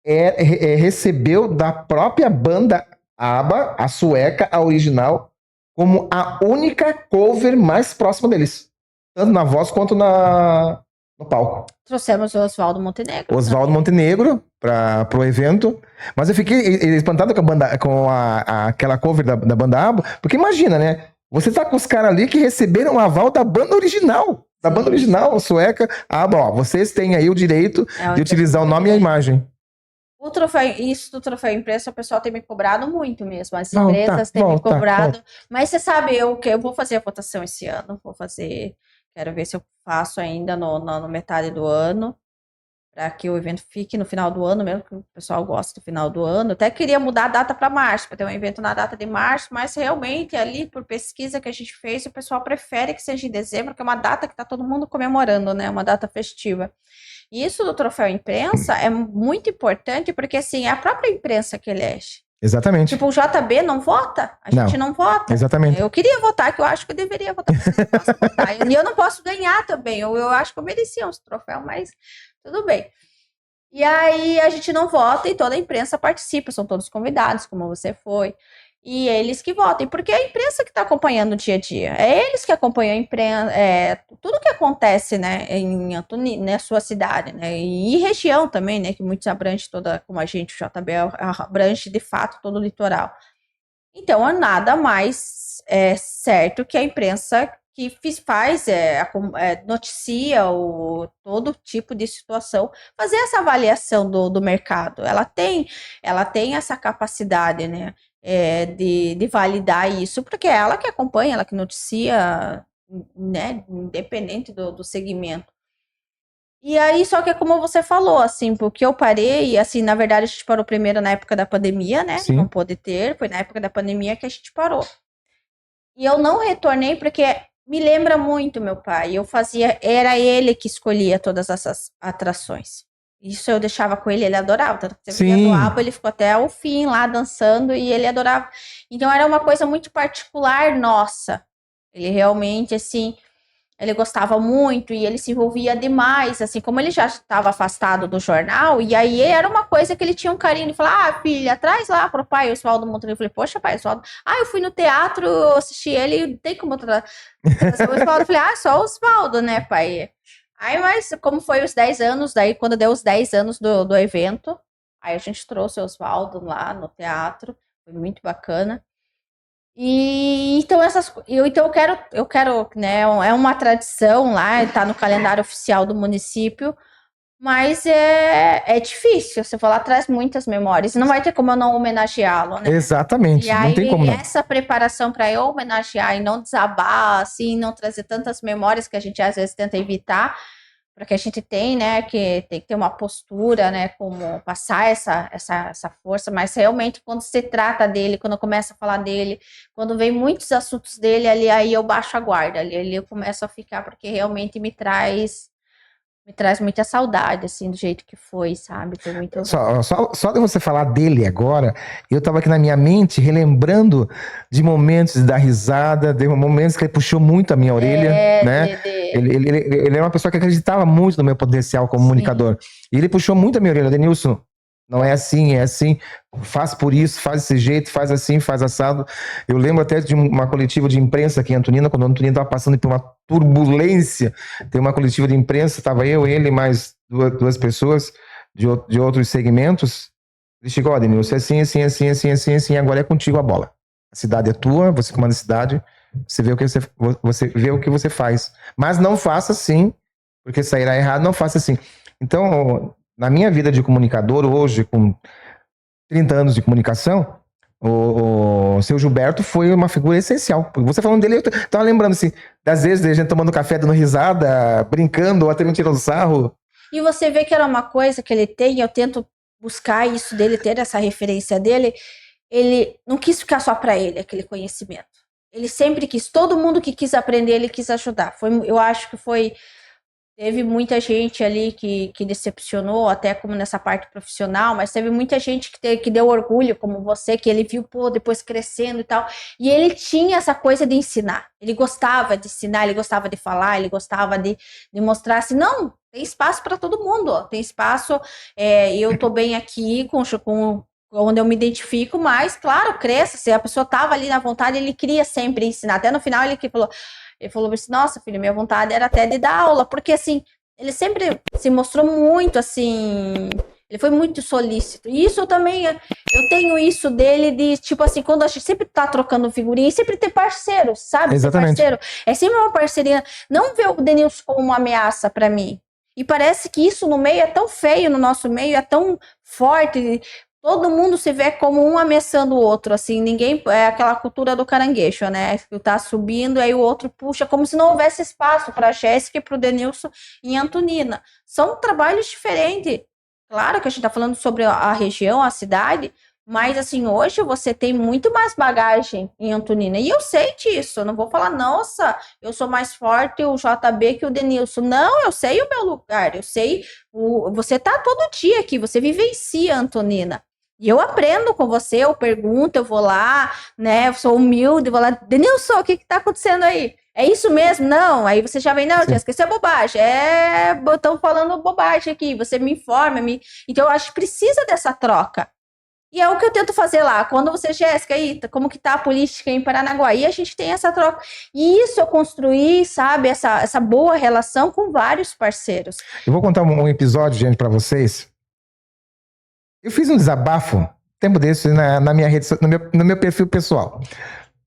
recebeu da própria banda ABBA, a sueca, a original, como a única cover mais próxima deles. Tanto na voz quanto no palco. Trouxemos o Oswaldo Montenegro. Oswaldo Montenegro pro evento. Mas eu fiquei espantado com a banda, com aquela cover da banda ABBA, porque imagina, né? Você tá com os caras ali que receberam o aval da banda original. Da banda original, sueca. ABBA, ó, vocês têm aí o direito de utilizar o nome e a imagem. O troféu, isso do troféu imprensa, o pessoal tem me cobrado muito mesmo. As empresas têm me cobrado. Mas você sabe, eu vou fazer a votação esse ano. Quero ver se eu faço ainda no metade do ano. Para que o evento fique no final do ano mesmo, que o pessoal gosta do final do ano. Até queria mudar a data para março, para ter um evento na data de março, mas realmente ali, por pesquisa que a gente fez, o pessoal prefere que seja em dezembro, que é uma data que está todo mundo comemorando, né? Uma data festiva. E isso do troféu imprensa é muito importante, porque assim, é a própria imprensa que elege. Exatamente. Tipo, o JB não vota? A gente não vota. Exatamente. Eu queria votar, que eu acho que eu deveria votar. E eu não posso ganhar também. Eu acho que eu merecia uns troféus, mas tudo bem. E aí a gente não vota e toda a imprensa participa, são todos convidados, como você foi. E eles que votem, porque é a imprensa que está acompanhando o dia a dia. É eles que acompanham a imprensa, tudo que acontece, né, na sua cidade, né, e região também, né, que muitos abrange toda, como a gente, o JB abrange de fato todo o litoral. Então, é nada mais certo que a imprensa que noticia todo tipo de situação, fazer essa avaliação do mercado. Ela tem essa capacidade, né, de validar isso, porque é ela que acompanha, ela que noticia, né, independente do segmento. E aí, só que é como você falou, assim, porque eu parei, assim, na verdade a gente parou primeiro na época da pandemia, né? Sim. Não pôde ter, foi na época da pandemia que a gente parou. E eu não retornei porque me lembra muito meu pai. Era ele que escolhia todas essas atrações. Isso eu deixava com ele adorava. Tanto que você via do ABBA, ele ficou até o fim lá dançando e ele adorava. Então era uma coisa muito particular nossa. Ele realmente, assim, ele gostava muito e ele se envolvia demais, assim, como ele já estava afastado do jornal, e aí era uma coisa que ele tinha um carinho, ele falava, filha, traz lá pro pai, Oswaldo Montenegro. Eu falei, poxa, pai, Oswaldo, eu fui no teatro, assisti ele, não tem como trazer o Oswaldo. Eu falei, só o Oswaldo, né, pai? Aí, mas como foi os 10 anos, daí quando deu os 10 anos do evento, aí a gente trouxe o Oswaldo lá no teatro, foi muito bacana. E então eu quero, né, é uma tradição lá, tá no calendário oficial do município, mas é difícil, você for lá, traz muitas memórias, não vai ter como eu não homenageá-lo, né? Exatamente, e aí, não tem como não. Essa preparação para eu homenagear e não desabar, assim, não trazer tantas memórias que a gente às vezes tenta evitar, porque a gente tem, né, que tem que ter uma postura, né, como passar essa força, mas realmente quando se trata dele, quando eu começo a falar dele, quando vem muitos assuntos dele ali, aí eu baixo a guarda, ali eu começo a ficar, porque realmente me traz muita saudade, assim, do jeito que foi, sabe? Tem muito... Só de você falar dele agora, eu tava aqui na minha mente relembrando de momentos de dar risada, de momentos que ele puxou muito a minha orelha, né? Ele era uma pessoa que acreditava muito no meu potencial como comunicador. E ele puxou muito a minha orelha, Denilson, não é assim, faz por isso, faz desse jeito, faz assim, faz assado. Eu lembro até de uma coletiva de imprensa aqui em Antonina, quando a Antonina estava passando por uma turbulência, tem uma coletiva de imprensa, estava eu, ele, mais duas pessoas de outros segmentos. Ele chegou, ó, Denilson, assim, agora é contigo a bola. A cidade é tua, você comanda a cidade, você vê o que você faz. Mas não faça assim, porque sairá errado, não faça assim. Então, na minha vida de comunicador, hoje, com 30 anos de comunicação, o seu Gilberto foi uma figura essencial. Você falando dele, eu tava lembrando, assim, das vezes a gente tomando café, dando risada, brincando, ou até me tirando sarro. E você vê que era uma coisa que ele tem, eu tento buscar isso dele, ter essa referência dele, ele não quis ficar só para ele, aquele conhecimento. Ele sempre quis, todo mundo que quis aprender, ele quis ajudar. Eu acho que foi Teve muita gente ali que decepcionou, até como nessa parte profissional, mas teve muita gente que deu orgulho, como você, que ele viu, pô, depois crescendo e tal. E ele tinha essa coisa de ensinar. Ele gostava de ensinar, ele gostava de falar, ele gostava de mostrar assim, não, tem espaço para todo mundo, ó, tem espaço, eu tô bem aqui com onde eu me identifico, mas, claro, cresça, se a pessoa tava ali na vontade, ele queria sempre ensinar. Até no final ele falou assim, nossa, filho, minha vontade era até de dar aula, porque, assim, ele sempre se mostrou muito, assim, ele foi muito solícito. E isso eu tenho isso dele de, tipo assim, quando a gente sempre tá trocando figurinha, e sempre ter parceiro, sabe? Exatamente. Ter parceiro. É sempre uma parceria. Não ver o Denilson como uma ameaça para mim. E parece que isso no meio é tão feio, no nosso meio é tão forte. Todo mundo se vê como um ameaçando o outro, assim, ninguém, é aquela cultura do caranguejo, né, que tá subindo, aí o outro puxa, como se não houvesse espaço para a Jéssica e para o Denilson em Antonina. São trabalhos diferentes. Claro que a gente tá falando sobre a região, a cidade, mas, assim, hoje você tem muito mais bagagem em Antonina, e eu sei disso, eu não vou falar, nossa, eu sou mais forte o JB que o Denilson. Não, eu sei o meu lugar, eu sei, você tá todo dia aqui, você vivencia Antonina. E eu aprendo com você, eu pergunto, eu vou lá, né? Eu sou humilde, vou lá, Denilson, o que tá acontecendo aí? É isso mesmo? Não. Aí você já vem, não, Jéssica, isso é bobagem. Estão falando bobagem aqui, você me informa, Então eu acho que precisa dessa troca. E é o que eu tento fazer lá. Quando você, Jéssica, aí, como que tá a política em Paranaguá? E a gente tem essa troca. E isso eu construí, sabe, essa boa relação com vários parceiros. Eu vou contar um episódio, gente, para vocês. Eu fiz um desabafo, tempo desse, na minha rede, no meu perfil pessoal.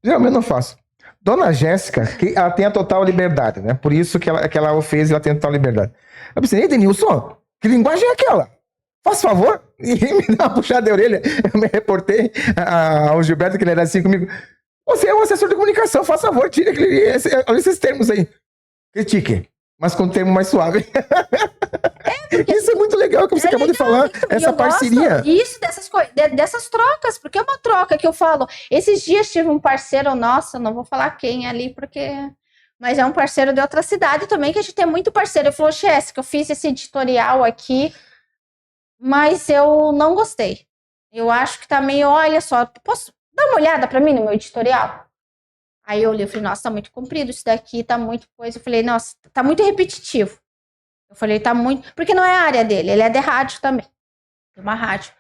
Geralmente eu não faço. Dona Jéssica, que ela tem a total liberdade, né? Por isso que ela o fez e ela tem a total liberdade. Eu pensei, ei, Denilson, que linguagem é aquela? Faz favor. E me dá uma puxada de orelha. Eu me reportei ao Gilberto, que ele era assim comigo. Você é um assessor de comunicação, faz favor, tire olha esses termos aí. Critique, mas com um termo mais suave. Isso é muito legal que você acabou de falar, essa parceria. Isso, dessas trocas, porque é uma troca que eu falo. Esses dias tive um parceiro nosso, não vou falar quem ali, mas é um parceiro de outra cidade também, que a gente tem muito parceiro. Ele falou, Jéssica, eu fiz esse editorial aqui, mas eu não gostei. Eu acho que tá meio, olha só, posso dar uma olhada para mim no meu editorial? Aí eu olhei e falei, nossa, tá muito comprido isso daqui, tá muito coisa. Eu falei, nossa, tá muito repetitivo. Eu falei, tá muito... Porque não é a área dele, ele é de rádio também. De uma rádio.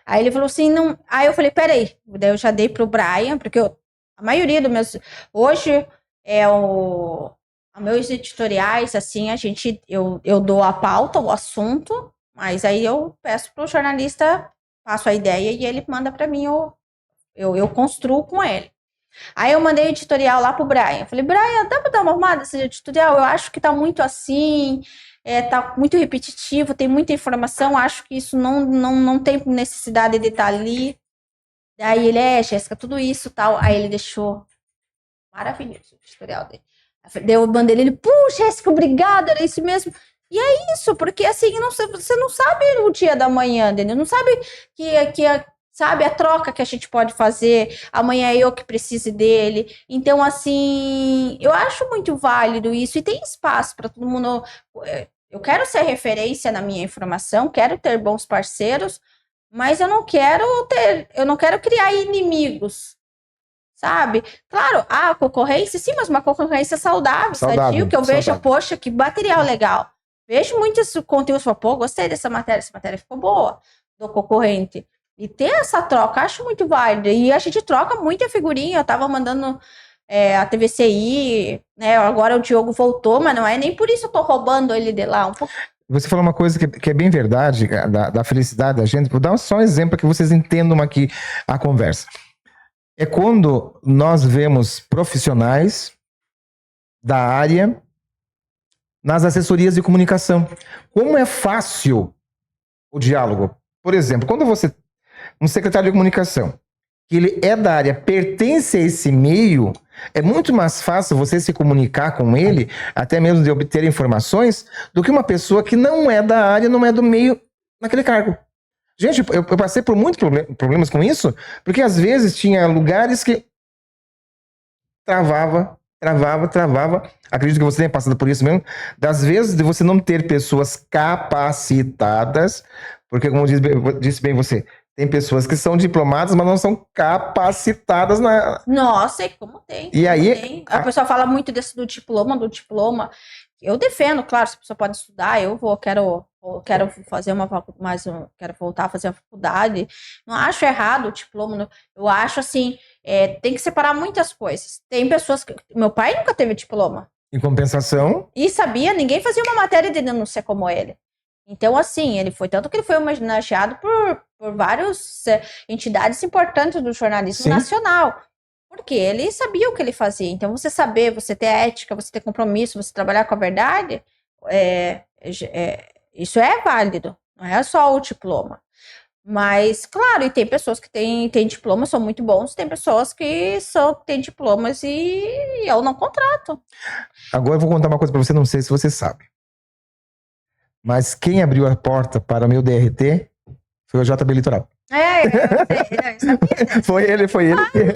Aí ele falou assim, não... Aí eu falei, peraí. Daí eu já dei pro Brian, porque a maioria dos meus... Hoje, meus editoriais, assim, eu dou a pauta, o assunto, mas aí eu peço pro jornalista, passo a ideia e ele manda para mim, eu construo com ele. Aí eu mandei o editorial lá pro Brian. Eu falei, Brian, dá pra dar uma arrumada nesse editorial? Eu acho que tá muito assim, tá muito repetitivo, tem muita informação, acho que isso não tem necessidade de estar ali. Daí ele, Jéssica, tudo isso tal. Aí ele deixou maravilhoso o editorial dele. Deu bandeira, ele, Jéssica, obrigada, era isso mesmo. E é isso, porque assim, você não sabe o dia da manhã, entendeu? Não sabe sabe, a troca que a gente pode fazer, amanhã é eu que precise dele. Então, assim, eu acho muito válido isso, e tem espaço para todo mundo. Eu quero ser referência na minha informação, quero ter bons parceiros, mas eu não quero criar inimigos, sabe? Claro, a concorrência, sim, mas uma concorrência saudável, sadio, que eu vejo, poxa, que material legal. Vejo muitos conteúdos, pô, gostei dessa matéria, essa matéria ficou boa, do concorrente. E ter essa troca, acho muito válido. E a gente troca muita figurinha. Eu tava mandando a TVCI, né? Agora o Diogo voltou, mas não é nem por isso eu tô roubando ele de lá. Um pouco. Você falou uma coisa que é bem verdade, da felicidade da gente. Vou dar só um exemplo para que vocês entendam aqui a conversa. É quando nós vemos profissionais da área nas assessorias de comunicação. Como é fácil o diálogo. Por exemplo, quando você... Um secretário de comunicação, que ele é da área, pertence a esse meio, é muito mais fácil você se comunicar com ele, até mesmo de obter informações, do que uma pessoa que não é da área, não é do meio, naquele cargo. Gente, eu passei por muitos problemas com isso, porque às vezes tinha lugares que travava travava. Acredito que você tenha passado por isso mesmo. Das vezes de você não ter pessoas capacitadas, porque como disse bem você, tem pessoas que são diplomadas, mas não são capacitadas na... Nossa, e como tem? E Como aí, tem? A pessoa fala muito desse do diploma. Eu defendo, claro, se a pessoa pode estudar, quero fazer quero voltar a fazer a faculdade. Não acho errado o diploma. Eu acho assim, tem que separar muitas coisas. Tem pessoas que. Meu pai nunca teve diploma. em compensação, E sabia, ninguém fazia uma matéria de denúncia como ele. Então, assim, tanto que ele foi homenageado por várias entidades importantes do jornalismo Sim. nacional. Porque ele sabia o que ele fazia. Então, você saber, você ter ética, você ter compromisso, você trabalhar com a verdade, isso é válido. Não é só o diploma. Mas, claro, e tem pessoas que têm diplomas, são muito bons, tem pessoas que têm diplomas e eu não contrato. agora eu vou contar uma coisa pra você, não sei se você sabe. Mas quem abriu a porta para o meu DRT foi o JB Litoral. Eu sabia. Foi ele.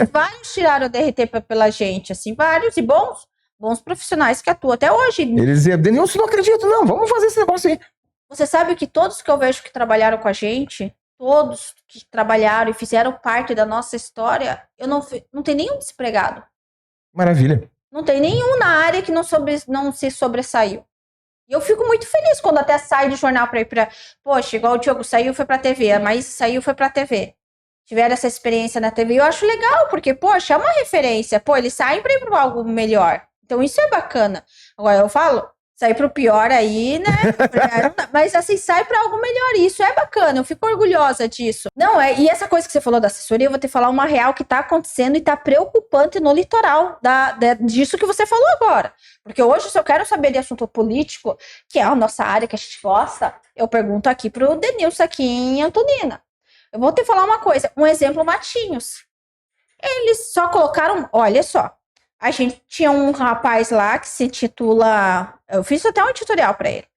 Vários tiraram o DRT pela gente, assim, vários e bons profissionais que atuam até hoje. Eles diziam, Denilson, não acredito, não, vamos fazer esse negócio aí. Você sabe que todos que eu vejo que trabalharam com a gente, todos que trabalharam e fizeram parte da nossa história, não tem nenhum desempregado. Maravilha. Não tem nenhum na área que não se sobressaiu. E eu fico muito feliz quando até sai do jornal para ir para... Poxa, igual o Diogo saiu, foi para TV, a Maísa saiu, foi para TV. Tiveram essa experiência na TV. Eu acho legal, porque, poxa, é uma referência. Pô, eles saem para ir para algo melhor. Então, isso é bacana. Agora, eu falo, sair para o pior aí, né? Mas, assim, sai para algo melhor. E isso é bacana, eu fico orgulhosa disso. Não, e essa coisa que você falou da assessoria, eu vou te falar uma real que tá acontecendo e tá preocupante no litoral disso que você falou agora. Porque hoje, se eu quero saber de assunto político, que é a nossa área que a gente gosta, eu pergunto aqui pro Denilson, aqui em Antonina. Eu vou te falar uma coisa, um exemplo, Matinhos. Eles só colocaram, olha só, a gente tinha um rapaz lá que se intitula, eu fiz até um tutorial para ele.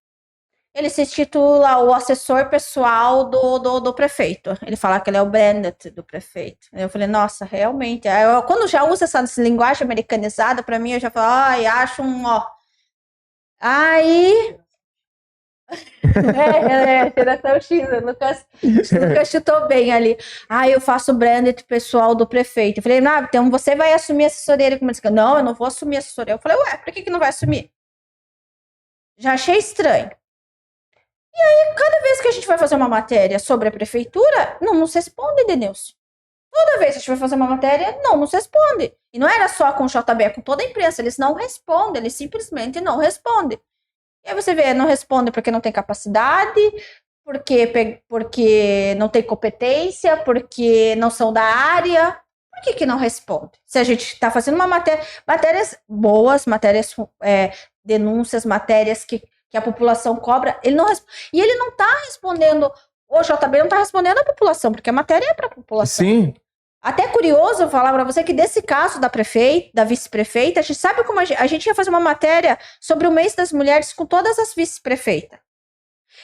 Ele se intitula o assessor pessoal do prefeito. Ele fala que ele é o Bennett do prefeito. Eu falei, nossa, realmente. Quando já usa essa linguagem americanizada, para mim, eu já falo, ai, acho um ó. Aí. Geração X, nunca chutou bem ali. Eu faço o Bennett pessoal do prefeito. Eu falei, então você vai assumir a assessoria. Como disse, não, eu não vou assumir a assessoria. Eu falei, ué, por que não vai assumir? Já achei estranho. E aí, cada vez que a gente vai fazer uma matéria sobre a prefeitura, não nos responde, Denilson. Toda vez que a gente vai fazer uma matéria, não nos responde. E não era só com o JB, é com toda a imprensa. Eles não respondem, eles simplesmente não respondem. E aí você vê, não responde porque não tem capacidade, porque não tem competência, porque não são da área. Por que não responde? Se a gente está fazendo uma matérias boas, denúncias, matérias que a população cobra, ele não responde. E ele não está respondendo, o JB não está respondendo a população, porque a matéria é para a população. Sim. Até curioso falar para você que desse caso da vice-prefeita, a gente sabe como a gente ia fazer uma matéria sobre o mês das mulheres com todas as vice-prefeitas.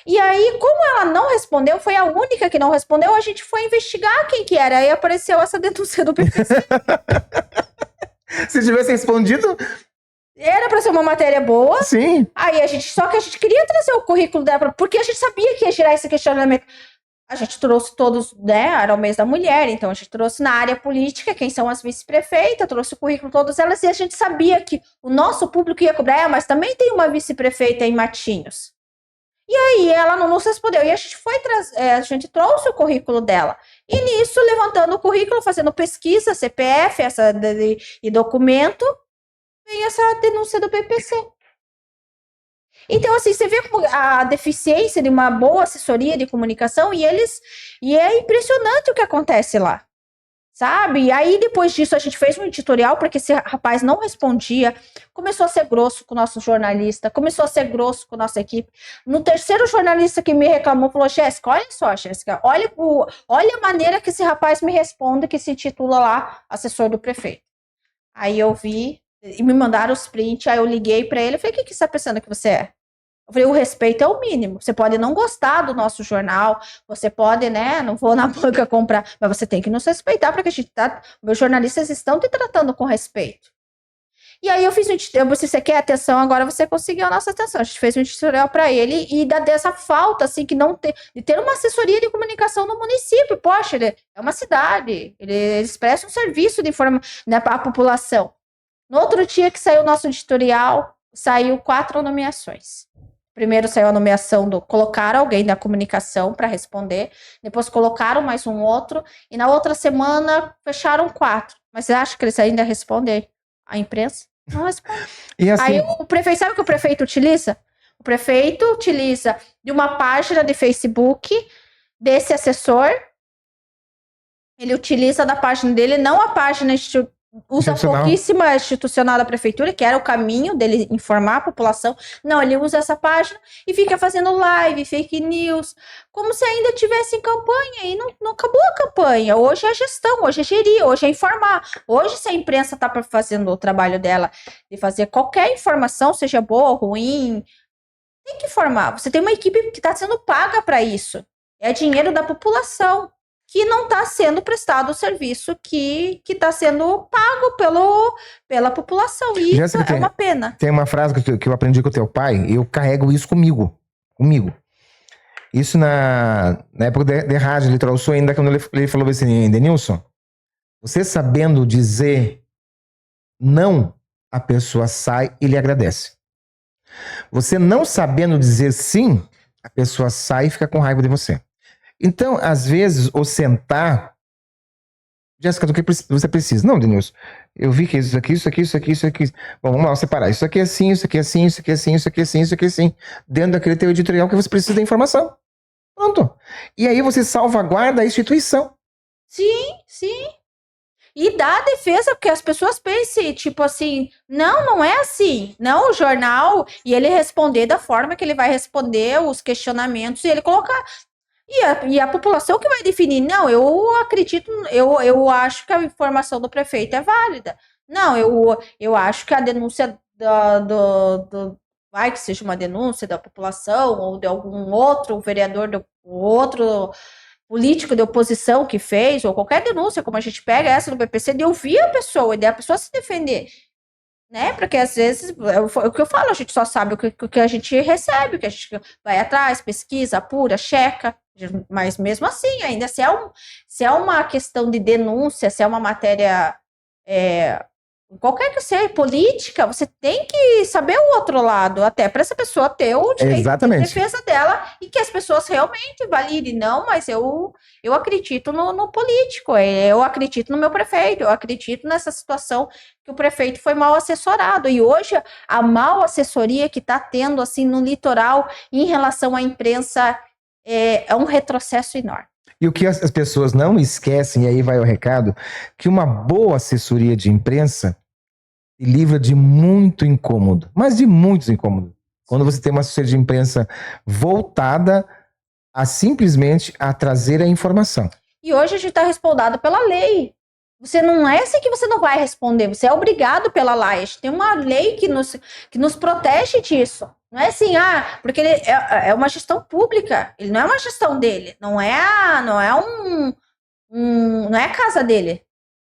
E aí, como ela não respondeu, foi a única que não respondeu, a gente foi investigar quem que era. Aí apareceu essa denúncia do PPC. Se tivesse respondido... Era para ser uma matéria boa. Sim. Aí só que a gente queria trazer o currículo dela, porque a gente sabia que ia gerar esse questionamento. A gente trouxe todos, né, era o mês da mulher, então a gente trouxe na área política quem são as vice-prefeitas, trouxe o currículo todas elas, e a gente sabia que o nosso público ia cobrar, mas também tem uma vice-prefeita em Matinhos. E aí ela não nos respondeu, e a gente trouxe o currículo dela. E nisso, levantando o currículo, fazendo pesquisa, CPF, e documento, vem essa denúncia do PPC. Então, assim, você vê a deficiência de uma boa assessoria de comunicação e é impressionante o que acontece lá, sabe? E aí, depois disso, a gente fez um editorial porque esse rapaz não respondia, começou a ser grosso com o nosso jornalista, começou a ser grosso com a nossa equipe. No terceiro jornalista que me reclamou, falou, Jéssica, olha só, Jéssica, olha a maneira que esse rapaz me responde, que se intitula lá assessor do prefeito. Aí eu vi, e me mandaram os prints, aí eu liguei para ele, eu falei, o que você está pensando que você é? Eu falei, o respeito é o mínimo. Você pode não gostar do nosso jornal, você pode, né, não vou na banca comprar, mas você tem que nos respeitar, porque meus jornalistas estão te tratando com respeito. E aí eu fiz se você quer atenção, agora você conseguiu a nossa atenção. A gente fez um tutorial para ele e dessa falta, assim, de ter uma assessoria de comunicação no município. Poxa, ele é uma cidade, eles prestam um serviço de informação, né, para a população. No outro dia que saiu o nosso editorial, saiu 4 nomeações. Primeiro saiu a nomeação colocaram alguém da comunicação para responder, depois colocaram mais um outro, e na outra semana fecharam 4. Mas você acha que eles ainda respondem à imprensa? Não responde. E assim, Aí o prefeito, sabe o que o prefeito utiliza? O prefeito utiliza de uma página de Facebook desse assessor, ele utiliza da página dele, não a página usa pouquíssima institucional da prefeitura, que era o caminho dele informar a população. Não, ele usa essa página e fica fazendo live, fake news, como se ainda tivesse em campanha, e não acabou a campanha. Hoje é gestão, hoje é gerir, hoje é informar. Hoje, se a imprensa está fazendo o trabalho dela de fazer qualquer informação, seja boa ou ruim, tem que informar. Você tem uma equipe que está sendo paga para isso. É dinheiro da população, que não está sendo prestado o serviço que está sendo pago pela população. E isso é uma pena. Tem uma frase que eu aprendi com o teu pai, eu carrego isso comigo. Isso na época de rádio Litoral Sul, ainda quando ele falou assim, Denilson, você sabendo dizer não, a pessoa sai e lhe agradece. Você não sabendo dizer sim, a pessoa sai e fica com raiva de você. Então, às vezes, o sentar... Jéssica, do que você precisa? Não, Denilson, eu vi que isso aqui. Bom, vamos lá, separar. Isso aqui é assim, isso aqui é assim, isso aqui é assim, isso aqui é assim, isso aqui é assim. Dentro daquele teu editorial que você precisa da informação. Pronto. E aí você salvaguarda a instituição. Sim. E dá a defesa, porque as pessoas pensem, tipo assim, não é assim. Não, o jornal, e ele responder da forma que ele vai responder os questionamentos, e ele colocar... E a população que vai definir, não, eu acredito, eu acho que a informação do prefeito é válida. Não, eu acho que a denúncia vai que seja uma denúncia da população ou de algum outro vereador, outro político de oposição que fez, ou qualquer denúncia, como a gente pega essa do BPC, de ouvir a pessoa e de a pessoa se defender. Né? Porque às vezes, o que eu falo, a gente só sabe o que a gente recebe, o que a gente vai atrás, pesquisa, apura, checa, mas mesmo assim, ainda se é uma questão de denúncia, se é uma matéria qualquer que seja, política, você tem que saber o outro lado, até para essa pessoa ter o direito de defesa dela e que as pessoas realmente validem. Não, mas eu acredito no político, eu acredito no meu prefeito, eu acredito nessa situação que o prefeito foi mal assessorado. E hoje, a mal assessoria que está tendo assim no litoral em relação à imprensa é um retrocesso enorme. E o que as pessoas não esquecem, e aí vai o recado, que uma boa assessoria de imprensa te livra de muito incômodo, mas de muitos incômodos. Quando você tem uma assessoria de imprensa voltada a simplesmente a trazer a informação. E hoje a gente está respaldado pela lei. Você não é assim que você não vai responder, você é obrigado pela lei. A gente tem uma lei que nos protege disso. Não é assim, porque ele é uma gestão pública, ele não é uma gestão dele, não é a casa dele,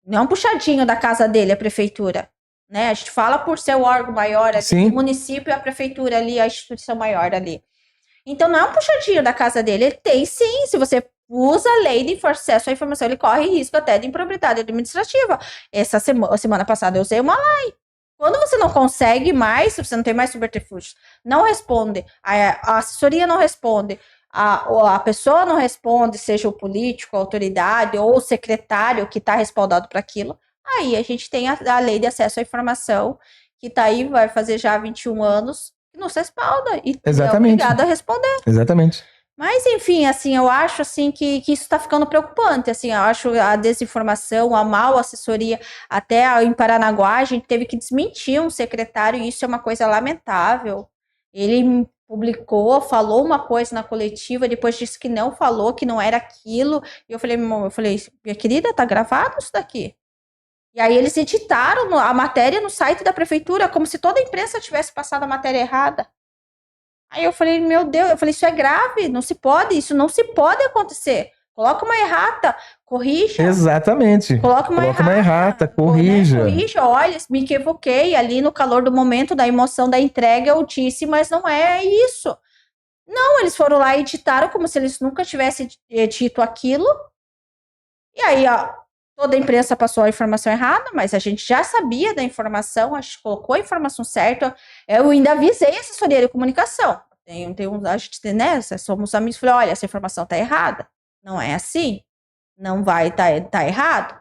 não é um puxadinho da casa dele, a prefeitura, né? A gente fala por ser o órgão maior ali, o município e a prefeitura ali, a instituição maior ali. Então não é um puxadinho da casa dele, ele tem sim, se você usa a lei de acesso à informação, ele corre risco até de improbidade administrativa. Essa semana passada eu usei uma lei. Quando você não consegue mais, se você não tem mais subterfúgios, não responde, a assessoria não responde, a pessoa não responde, seja o político, a autoridade ou o secretário que está respaldado para aquilo, aí a gente tem a lei de acesso à informação, que está aí, vai fazer já 21 anos, que não se respalda e é obrigado a responder. Exatamente. Mas, enfim, assim, eu acho assim, que isso está ficando preocupante. Assim, eu acho a desinformação, a mal assessoria, até em Paranaguá, a gente teve que desmentir um secretário, e isso é uma coisa lamentável. Ele publicou, falou uma coisa na coletiva, depois disse que não falou, que não era aquilo. E eu falei, minha querida, tá gravado isso daqui. E aí eles editaram a matéria no site da prefeitura, como se toda a imprensa tivesse passado a matéria errada. Aí eu falei, meu Deus, isso é grave, isso não se pode acontecer. Coloca uma errata, corrija. Exatamente. Coloca uma errata, corrija. Corrija, olha, me equivoquei ali no calor do momento, da emoção da entrega, eu disse, mas não é isso. Não, eles foram lá e editaram como se eles nunca tivessem dito aquilo. E aí, ó, toda a imprensa passou a informação errada, mas a gente já sabia da informação, a gente colocou a informação certa. Eu ainda avisei a assessoria de comunicação. A gente, né, somos amigos, falei, olha, essa informação tá errada. Não é assim. Não vai tá errado.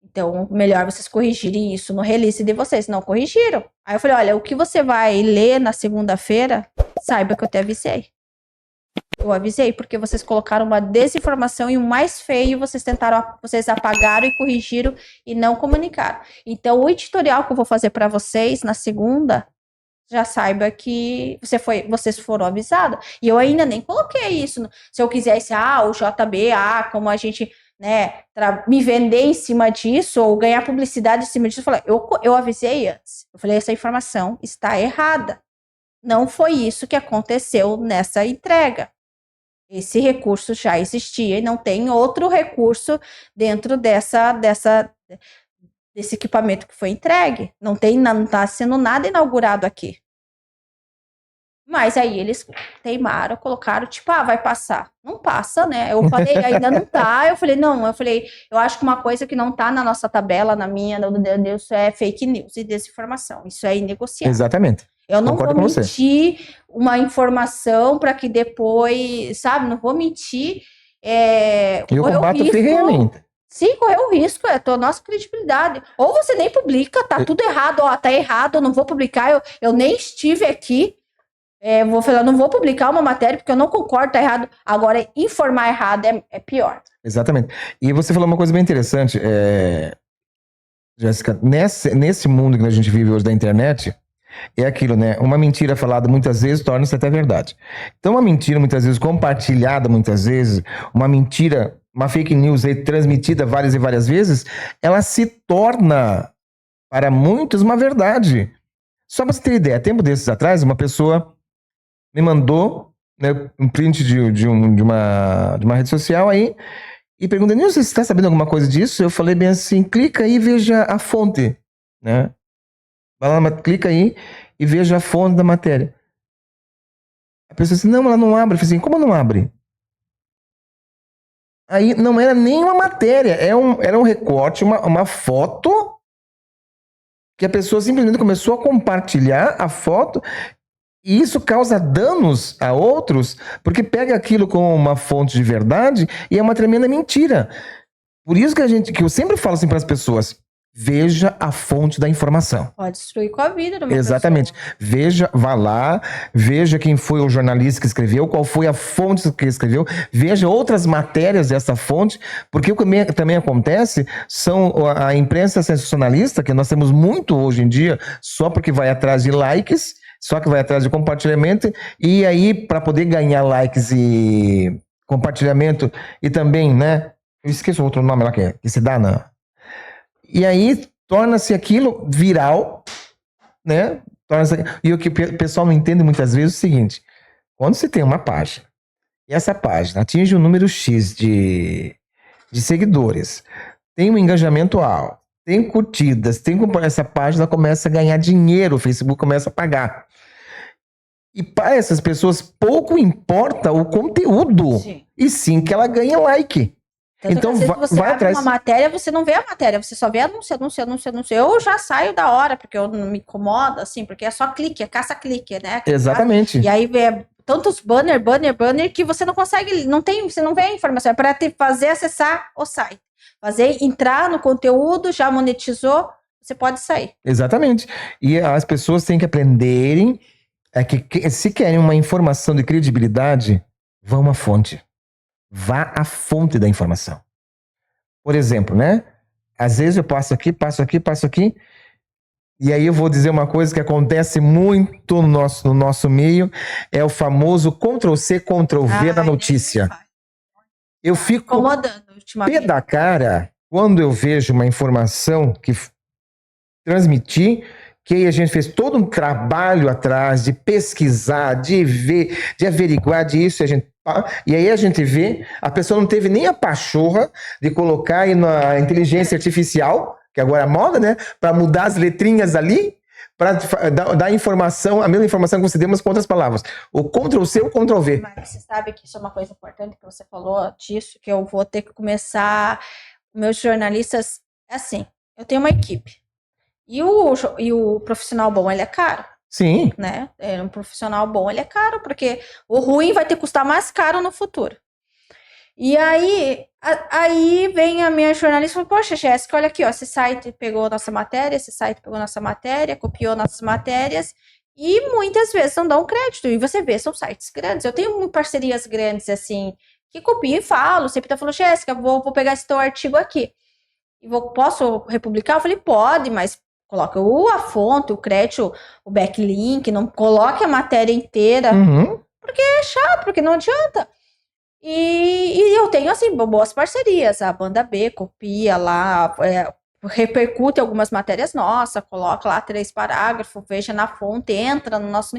Então, melhor vocês corrigirem isso no release de vocês. Não corrigiram. Aí eu falei, olha, o que você vai ler na segunda-feira, saiba que eu te avisei. Eu avisei, porque vocês colocaram uma desinformação e o mais feio, vocês apagaram e corrigiram e não comunicaram. Então, o editorial que eu vou fazer para vocês na segunda, já saiba que vocês foram avisados. E eu ainda nem coloquei isso. Se eu quisesse, o JB, como a gente, né, me vender em cima disso ou ganhar publicidade em cima disso, eu avisei antes. Eu falei, essa informação está errada. Não foi isso que aconteceu nessa entrega. Esse recurso já existia e não tem outro recurso dentro desse equipamento que foi entregue. Não está sendo nada inaugurado aqui. Mas aí eles teimaram, colocaram, tipo, vai passar. Não passa, né? Eu falei, ainda não tá. Eu falei, eu acho que uma coisa que não tá na nossa tabela, na minha, isso é fake news e desinformação. Isso é inegociável. Exatamente. Eu não vou mentir uma informação para que depois, sabe, não vou mentir. Eu combato ferreamente. Sim, correu o risco, é a nossa credibilidade. Ou você nem publica, tá tudo errado, tá errado, eu não vou publicar, eu nem estive aqui. Vou falar, não vou publicar uma matéria porque eu não concordo, tá errado. Agora, informar errado é pior. Exatamente. E você falou uma coisa bem interessante, Jéssica, nesse mundo que a gente vive hoje da internet, é aquilo, né? Uma mentira falada muitas vezes torna-se até verdade. Então, uma mentira muitas vezes compartilhada muitas vezes, uma mentira, uma fake news aí transmitida várias e várias vezes, ela se torna, para muitos, uma verdade. Só para você ter ideia, tempo desses atrás, uma pessoa me mandou, né, um print de uma rede social aí e pergunta, Nilson, você está sabendo alguma coisa disso? Eu falei bem assim, clica aí e veja a fonte, né? Vai lá, clica aí e veja a fonte da matéria. A pessoa disse, não, ela não abre. Eu falei assim, como não abre? Aí não era nem uma matéria, era um recorte, uma foto que a pessoa simplesmente começou a compartilhar a foto. E isso causa danos a outros, porque pega aquilo como uma fonte de verdade e é uma tremenda mentira. Por isso que eu sempre falo assim para as pessoas, veja a fonte da informação. Pode destruir com a vida de uma Exatamente. pessoa. Vá lá, veja quem foi o jornalista que escreveu, qual foi a fonte que escreveu, veja outras matérias dessa fonte, porque o que também acontece são a imprensa sensacionalista, que nós temos muito hoje em dia, só porque vai atrás de likes, só que vai atrás de compartilhamento, e aí, para poder ganhar likes e compartilhamento, e também, né? Eu esqueço outro nome lá que se dá, e aí torna-se aquilo viral, né? E o que o pessoal não entende muitas vezes é o seguinte: quando você tem uma página, e essa página atinge um número X de seguidores, tem um engajamento alto, tem curtidas, essa página começa a ganhar dinheiro, o Facebook começa a pagar. E para essas pessoas pouco importa o conteúdo, e sim que ela ganha like. Então você vai atrás. Uma matéria, você não vê a matéria, você só vê anúncio. Eu já saio da hora, porque eu não me incomoda, assim, porque é só clique, é caça-clique, né? Exatamente. E aí vê tantos banner, que você não consegue, você não vê a informação. É para te fazer acessar o site. Entrar no conteúdo, já monetizou, você pode sair. Exatamente. E as pessoas têm que aprenderem que se querem uma informação de credibilidade, vão à fonte. Vá à fonte da informação. Por exemplo, né? Às vezes eu passo aqui, e aí eu vou dizer uma coisa que acontece muito no nosso meio, é o famoso Ctrl+C, Ctrl+V da notícia. Eu fico pé da cara quando eu vejo uma informação que transmiti que aí a gente fez todo um trabalho atrás de pesquisar, de ver, de averiguar disso, e aí a gente vê, a pessoa não teve nem a pachorra de colocar aí na inteligência artificial, que agora é a moda, né, para mudar as letrinhas ali, para dar informação, a mesma informação que você deu, mas com outras palavras. O Ctrl+C ou Ctrl+V. Mas você sabe que isso é uma coisa importante que você falou disso, que eu vou ter que começar, meus jornalistas, assim, eu tenho uma equipe, e o profissional bom, ele é caro, Sim. né? Um profissional bom, ele é caro, porque o ruim vai ter que custar mais caro no futuro. E aí vem a minha jornalista e fala, poxa, Jéssica, olha aqui, ó, esse site pegou nossa matéria, esse site pegou nossa matéria, copiou nossas matérias, e muitas vezes não dão crédito, e você vê, são sites grandes. Eu tenho parcerias grandes, assim, que copiam e falam, sempre tá falando, Jéssica, vou pegar esse teu artigo aqui, e posso republicar? Eu falei, pode, mas coloca a fonte, o crédito, o backlink, não coloque a matéria inteira, porque é chato, porque não adianta. E eu tenho, assim, boas parcerias. A Banda B copia lá, repercute algumas matérias nossas, coloca lá 3 parágrafos, veja na fonte, entra no nosso...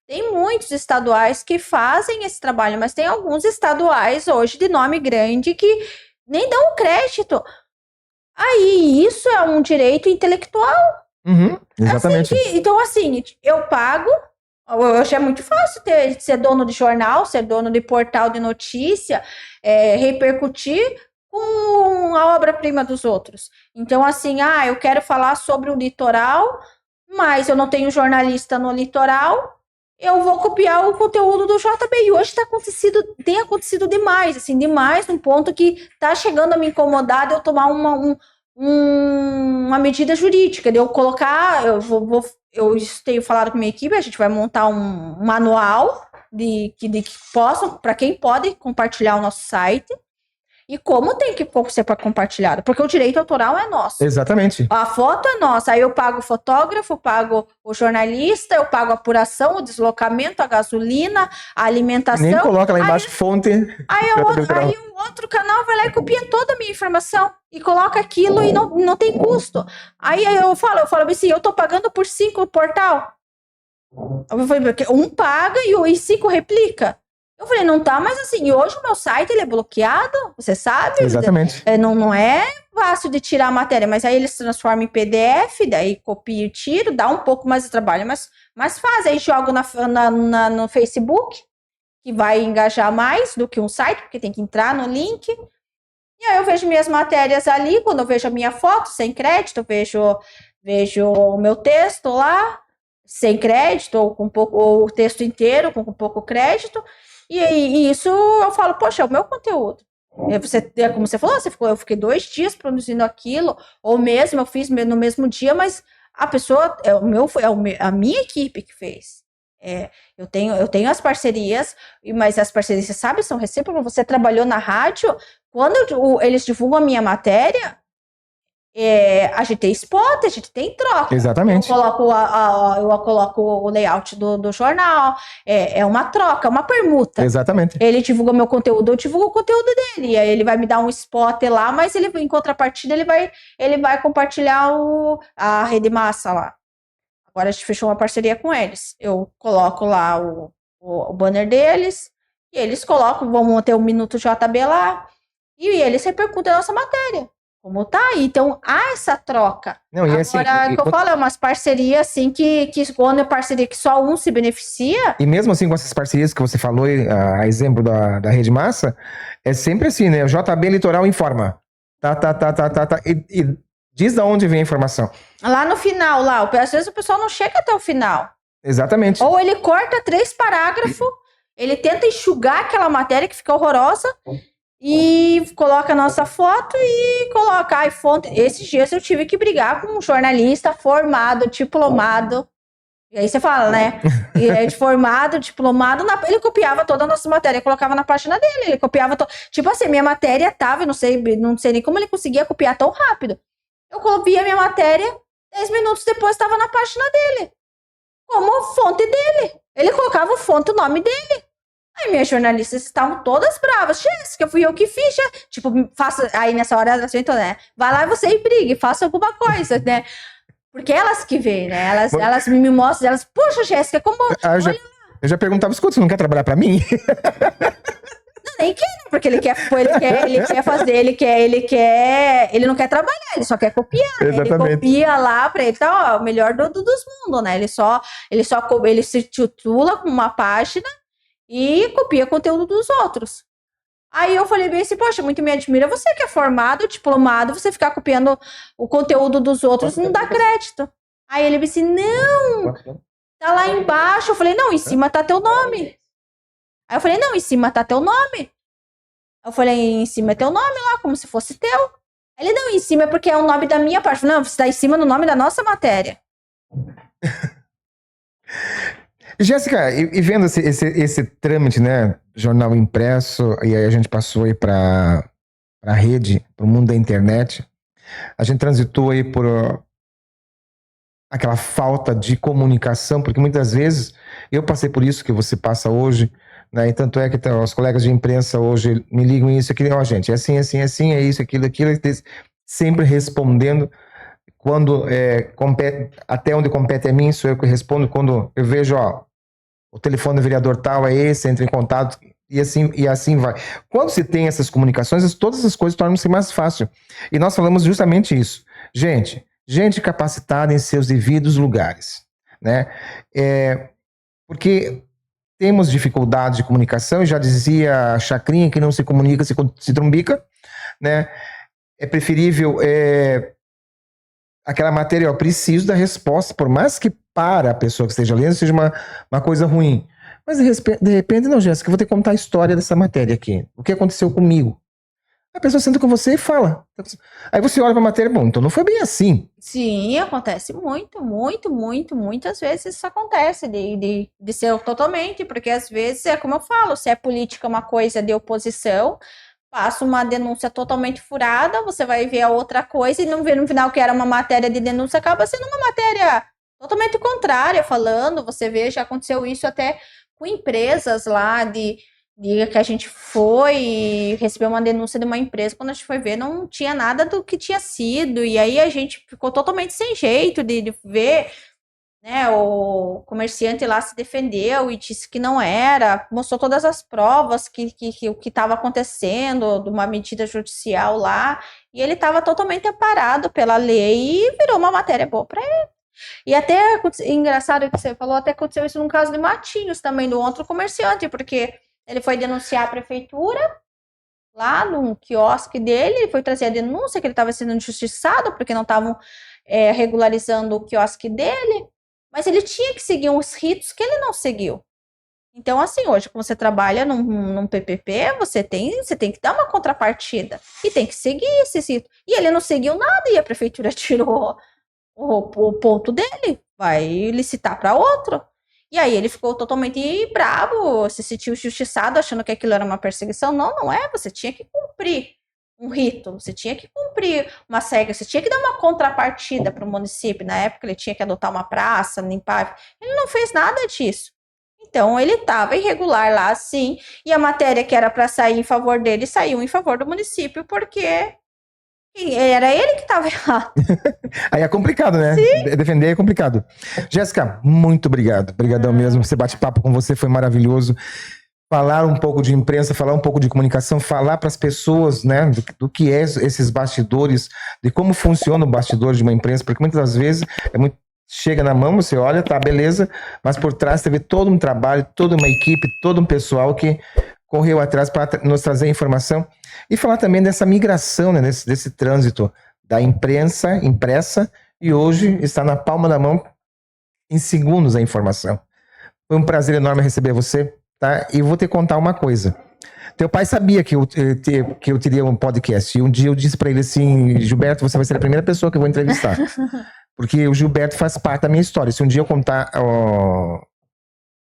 Tem muitos estaduais que fazem esse trabalho, mas tem alguns estaduais hoje de nome grande que nem dão crédito. Aí, isso é um direito intelectual. Exatamente. Então, assim, eu pago... Hoje é muito fácil ser dono de jornal, ser dono de portal de notícia, repercutir com a obra-prima dos outros. Então, assim, eu quero falar sobre o litoral, mas eu não tenho jornalista no litoral, eu vou copiar o conteúdo do JB. E hoje tem acontecido demais, assim, demais, num ponto que tá chegando a me incomodar de eu tomar uma medida jurídica, de eu colocar, eu tenho falado com minha equipe, a gente vai montar um manual que possam, para quem pode compartilhar o nosso site, e como tem que ser para compartilhado, porque o direito autoral é nosso. Exatamente. A foto é nossa, aí eu pago o fotógrafo, eu pago o jornalista, eu pago a apuração, o deslocamento, a gasolina, a alimentação. Nem coloca lá embaixo fonte. Aí o outro canal vai lá e copia toda a minha informação e coloca aquilo e não tem custo. Aí eu falo assim, eu tô pagando por 5 portal. Eu falei, um paga e 5 replica. Eu falei, não tá, mas assim, hoje o meu site ele é bloqueado, você sabe? Exatamente. Não é fácil de tirar a matéria, mas aí eles transformam em PDF, daí copia e tiro, dá um pouco mais de trabalho, mas faz. Aí jogo no Facebook, que vai engajar mais do que um site, porque tem que entrar no link. E aí eu vejo minhas matérias ali, quando eu vejo a minha foto sem crédito, eu vejo o meu texto lá, sem crédito, ou o texto inteiro com pouco crédito. E isso eu falo, poxa, é o meu conteúdo. Como você falou, eu fiquei 2 dias produzindo aquilo, ou mesmo eu fiz no mesmo dia, mas a pessoa, a minha equipe que fez. Eu tenho as parcerias, mas as parcerias, você sabe, são recíprocas. Você trabalhou na rádio, quando eles divulgam a minha matéria, a gente tem spot, a gente tem troca. Exatamente. Eu coloco o layout do jornal, é uma troca, uma permuta. Exatamente. Ele divulga meu conteúdo, eu divulgo o conteúdo dele. E aí ele vai me dar um spot lá, mas em contrapartida ele vai compartilhar a rede massa lá. Agora a gente fechou uma parceria com eles. Eu coloco lá o banner deles, e eles colocam, vamos ter um Minuto JB lá, e eles repercutem a nossa matéria. Como tá aí. Então, há essa troca. Não, e assim, agora, o que eu falo é umas parcerias, assim, que quando é parceria que só um se beneficia... E mesmo assim, com essas parcerias que você falou, a exemplo da Rede Massa, é sempre assim, né? O JB Litoral informa. E diz de onde vem a informação. Lá no final, às vezes o pessoal não chega até o final. Exatamente. Ou ele corta 3 parágrafos, ele tenta enxugar aquela matéria que fica horrorosa, e coloca a nossa foto e coloca a fonte. Esses dias eu tive que brigar com um jornalista formado, diplomado. E aí você fala, né? Formado, diplomado, ele copiava toda a nossa matéria, colocava na página dele. Ele copiava tipo assim, minha matéria tava, eu não sei nem como ele conseguia copiar tão rápido. Eu copiei a minha matéria, 10 minutos depois estava na página dele. Como fonte dele. Ele colocava o fonte, o nome dele. Aí minhas jornalistas estavam todas bravas. Jéssica, fui eu que fiz. Tipo, faça. Aí nessa hora, assim, então, né? Vai lá você e brigue, faça alguma coisa, né? Porque elas que veem, né? Elas me mostram, elas, poxa, Jéssica, como... Eu já perguntava, escuta, você não quer trabalhar pra mim? Nem quer, porque ele quer fazer, ele não quer trabalhar, ele só quer copiar, né? Ele copia lá pra ele, tá, ó, o melhor dos mundos, né? Ele se titula com uma página e copia conteúdo dos outros. Aí eu falei bem assim, poxa, muito me admira, você que é formado, diplomado, você ficar copiando o conteúdo dos outros, não dá crédito. Aí ele disse, não, tá lá embaixo. Eu falei, não, em cima tá teu nome. Aí eu falei, não, em cima tá teu nome. Eu falei, em cima é teu nome lá, como se fosse teu. Ele, não, em cima é porque é o nome da minha parte. Não, você tá em cima do nome da nossa matéria. Jéssica, e vendo esse trâmite, né, jornal impresso, e aí a gente passou aí para a rede, para o mundo da internet, a gente transitou aí por aquela falta de comunicação, porque muitas vezes eu passei por isso que você passa hoje, né, e tanto é que os colegas de imprensa hoje me ligam isso, aquilo, ó, gente, é assim, assim, assim, é isso, aquilo, sempre respondendo. Quando até onde compete a mim, sou eu que respondo. Quando eu vejo, ó, o telefone do vereador tal é esse, entra em contato, e assim vai. Quando se tem essas comunicações, todas as coisas tornam-se mais fácil. E nós falamos justamente isso. Gente capacitada em seus devidos lugares, né? Porque temos dificuldades de comunicação, já dizia a Chacrinha, que não se comunica, se trumbica, né? É preferível... aquela matéria, eu preciso da resposta, por mais que para a pessoa que esteja lendo seja uma coisa ruim. Mas de repente, não, Jéssica, eu vou ter que contar a história dessa matéria aqui. O que aconteceu comigo? A pessoa senta com você e fala. Aí você olha para a matéria, bom, então não foi bem assim. Sim, acontece muitas vezes isso acontece, de ser totalmente, porque às vezes é como eu falo, se é política uma coisa de oposição, passa uma denúncia totalmente furada, você vai ver a outra coisa e não vê no final que era uma matéria de denúncia, acaba sendo uma matéria totalmente contrária, falando, você vê, já aconteceu isso até com empresas lá, de que a gente foi e recebeu uma denúncia de uma empresa, quando a gente foi ver, não tinha nada do que tinha sido, e aí a gente ficou totalmente sem jeito de ver, né, o comerciante lá se defendeu e disse que não era, mostrou todas as provas que o que estava acontecendo, de uma medida judicial lá, e ele estava totalmente amparado pela lei e virou uma matéria boa para ele. E até, engraçado que você falou, até aconteceu isso num caso de Matinhos também, do outro comerciante, porque ele foi denunciar a prefeitura lá no quiosque dele, ele foi trazer a denúncia que ele estava sendo injustiçado porque não estavam regularizando o quiosque dele, mas ele tinha que seguir uns ritos que ele não seguiu. Então, assim, hoje, quando você trabalha num PPP, você tem que dar uma contrapartida e tem que seguir esses ritos. E ele não seguiu nada e a prefeitura tirou o ponto dele, vai licitar para outro. E aí ele ficou totalmente bravo, se sentiu injustiçado, achando que aquilo era uma perseguição. Não é, você tinha que cumprir um rito, você tinha que cumprir uma regra, você tinha que dar uma contrapartida para o município. Na época ele tinha que adotar uma praça, limpar. Ele não fez nada disso. Então ele estava irregular lá, sim, e a matéria que era para sair em favor dele saiu em favor do município, porque era ele que estava errado. Aí é complicado, né? Sim. Defender é complicado. Jéssica, muito obrigado. Obrigadão mesmo. Esse bate-papo com você foi maravilhoso. Falar um pouco de imprensa, falar um pouco de comunicação, falar para as pessoas, né, do que é esses bastidores, de como funciona o bastidor de uma imprensa, porque muitas das vezes chega na mão, você olha, tá, beleza, mas por trás você vê todo um trabalho, toda uma equipe, todo um pessoal que correu atrás para nos trazer informação e falar também dessa migração, né, desse trânsito da imprensa impressa e hoje está na palma da mão, em segundos a informação. Foi um prazer enorme receber você. Tá? E vou te contar uma coisa. Teu pai sabia que eu teria um podcast. E um dia eu disse para ele assim: Gilberto, você vai ser a primeira pessoa que eu vou entrevistar. Porque o Gilberto faz parte da minha história. Se um dia eu contar,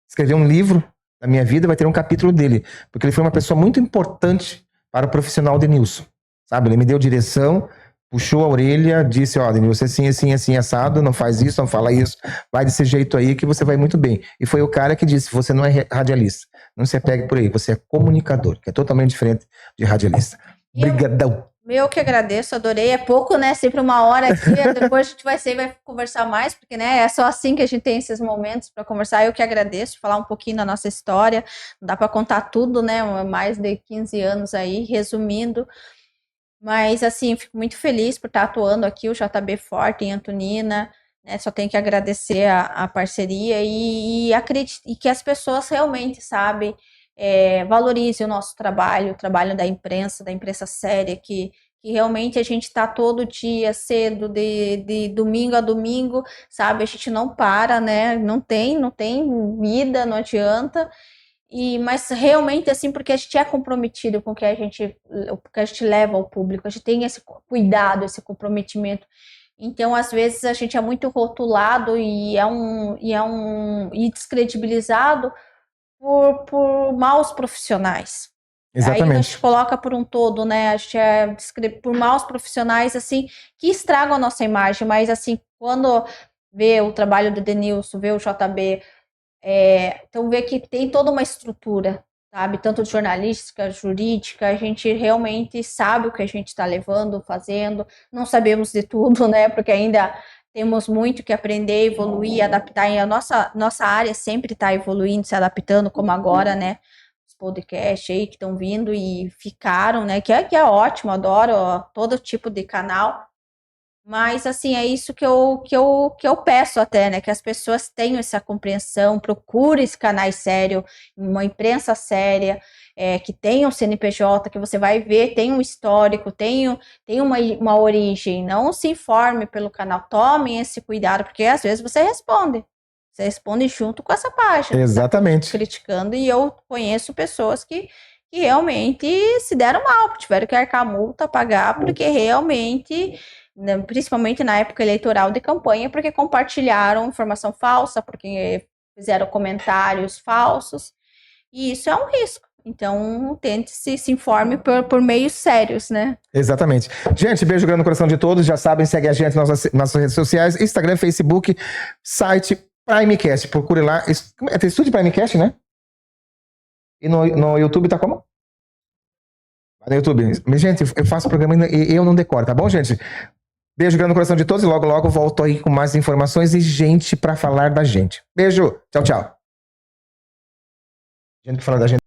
escrever um livro da minha vida, vai ter um capítulo dele. Porque ele foi uma pessoa muito importante para o profissional Denilson. Sabe? Ele me deu direção, puxou a orelha, disse: ó, Denilson, assim, assim, assim, assado, não faz isso, não fala isso, vai desse jeito aí que você vai muito bem. E foi o cara que disse: você não é radialista, não se apegue por aí, você é comunicador, que é totalmente diferente de radialista. Obrigadão. Eu que agradeço, adorei. É pouco, né? Sempre uma hora aqui. Depois a gente vai conversar mais, porque, né? É só assim que a gente tem esses momentos para conversar. Eu que agradeço, falar um pouquinho da nossa história. Não dá para contar tudo, né? Mais de 15 anos aí, resumindo. Mas, assim, fico muito feliz por estar atuando aqui, o JB Forte em Antonina. Né? Só tenho que agradecer a parceria e que as pessoas realmente, sabe, valorizem o nosso trabalho, o trabalho da imprensa séria, que realmente a gente está todo dia cedo, de domingo a domingo, sabe? A gente não para, né? Não tem vida, não adianta. Mas realmente assim, porque a gente é comprometido com o que a gente leva ao público, a gente tem esse cuidado, esse comprometimento. Então, às vezes, a gente é muito rotulado e descredibilizado por maus profissionais. Exatamente. Aí a gente coloca por um todo, né? A gente por maus profissionais, assim, que estragam a nossa imagem, mas assim, quando vê o trabalho do Denilson, vê o JB, então vê que tem toda uma estrutura, sabe? Tanto jornalística, jurídica, a gente realmente sabe o que a gente está levando, fazendo, não sabemos de tudo, né? Porque ainda temos muito que aprender, evoluir, adaptar, e a nossa área sempre está evoluindo, se adaptando, como agora, né? Os podcasts aí que estão vindo e ficaram, né? Que é ótimo, adoro todo tipo de canal. Mas, assim, é isso que eu peço até, né? Que as pessoas tenham essa compreensão, procure esse canais sério, uma imprensa séria, que tenha um CNPJ, que você vai ver, tem um histórico, tem uma origem. Não se informe pelo canal, tomem esse cuidado, porque às vezes você responde. Você responde junto com essa página. Exatamente. Tá criticando, e eu conheço pessoas que realmente se deram mal, tiveram que arcar multa, pagar, porque realmente, né, principalmente na época eleitoral de campanha, porque compartilharam informação falsa, porque fizeram comentários falsos, e isso é um risco. Então, tente se informe por meios sérios, né? Exatamente. Gente, beijo grande no coração de todos. Já sabem, segue a gente nas nossas redes sociais, Instagram, Facebook, site Primecast. Procure lá. Tem estúdio Primecast, né? E no YouTube tá como? No YouTube. Mas, gente, eu faço programa e eu não decoro, tá bom, gente? Beijo grande no coração de todos e logo, logo volto aí com mais informações e gente pra falar da gente. Beijo. Tchau, tchau. Gente pra falar da gente.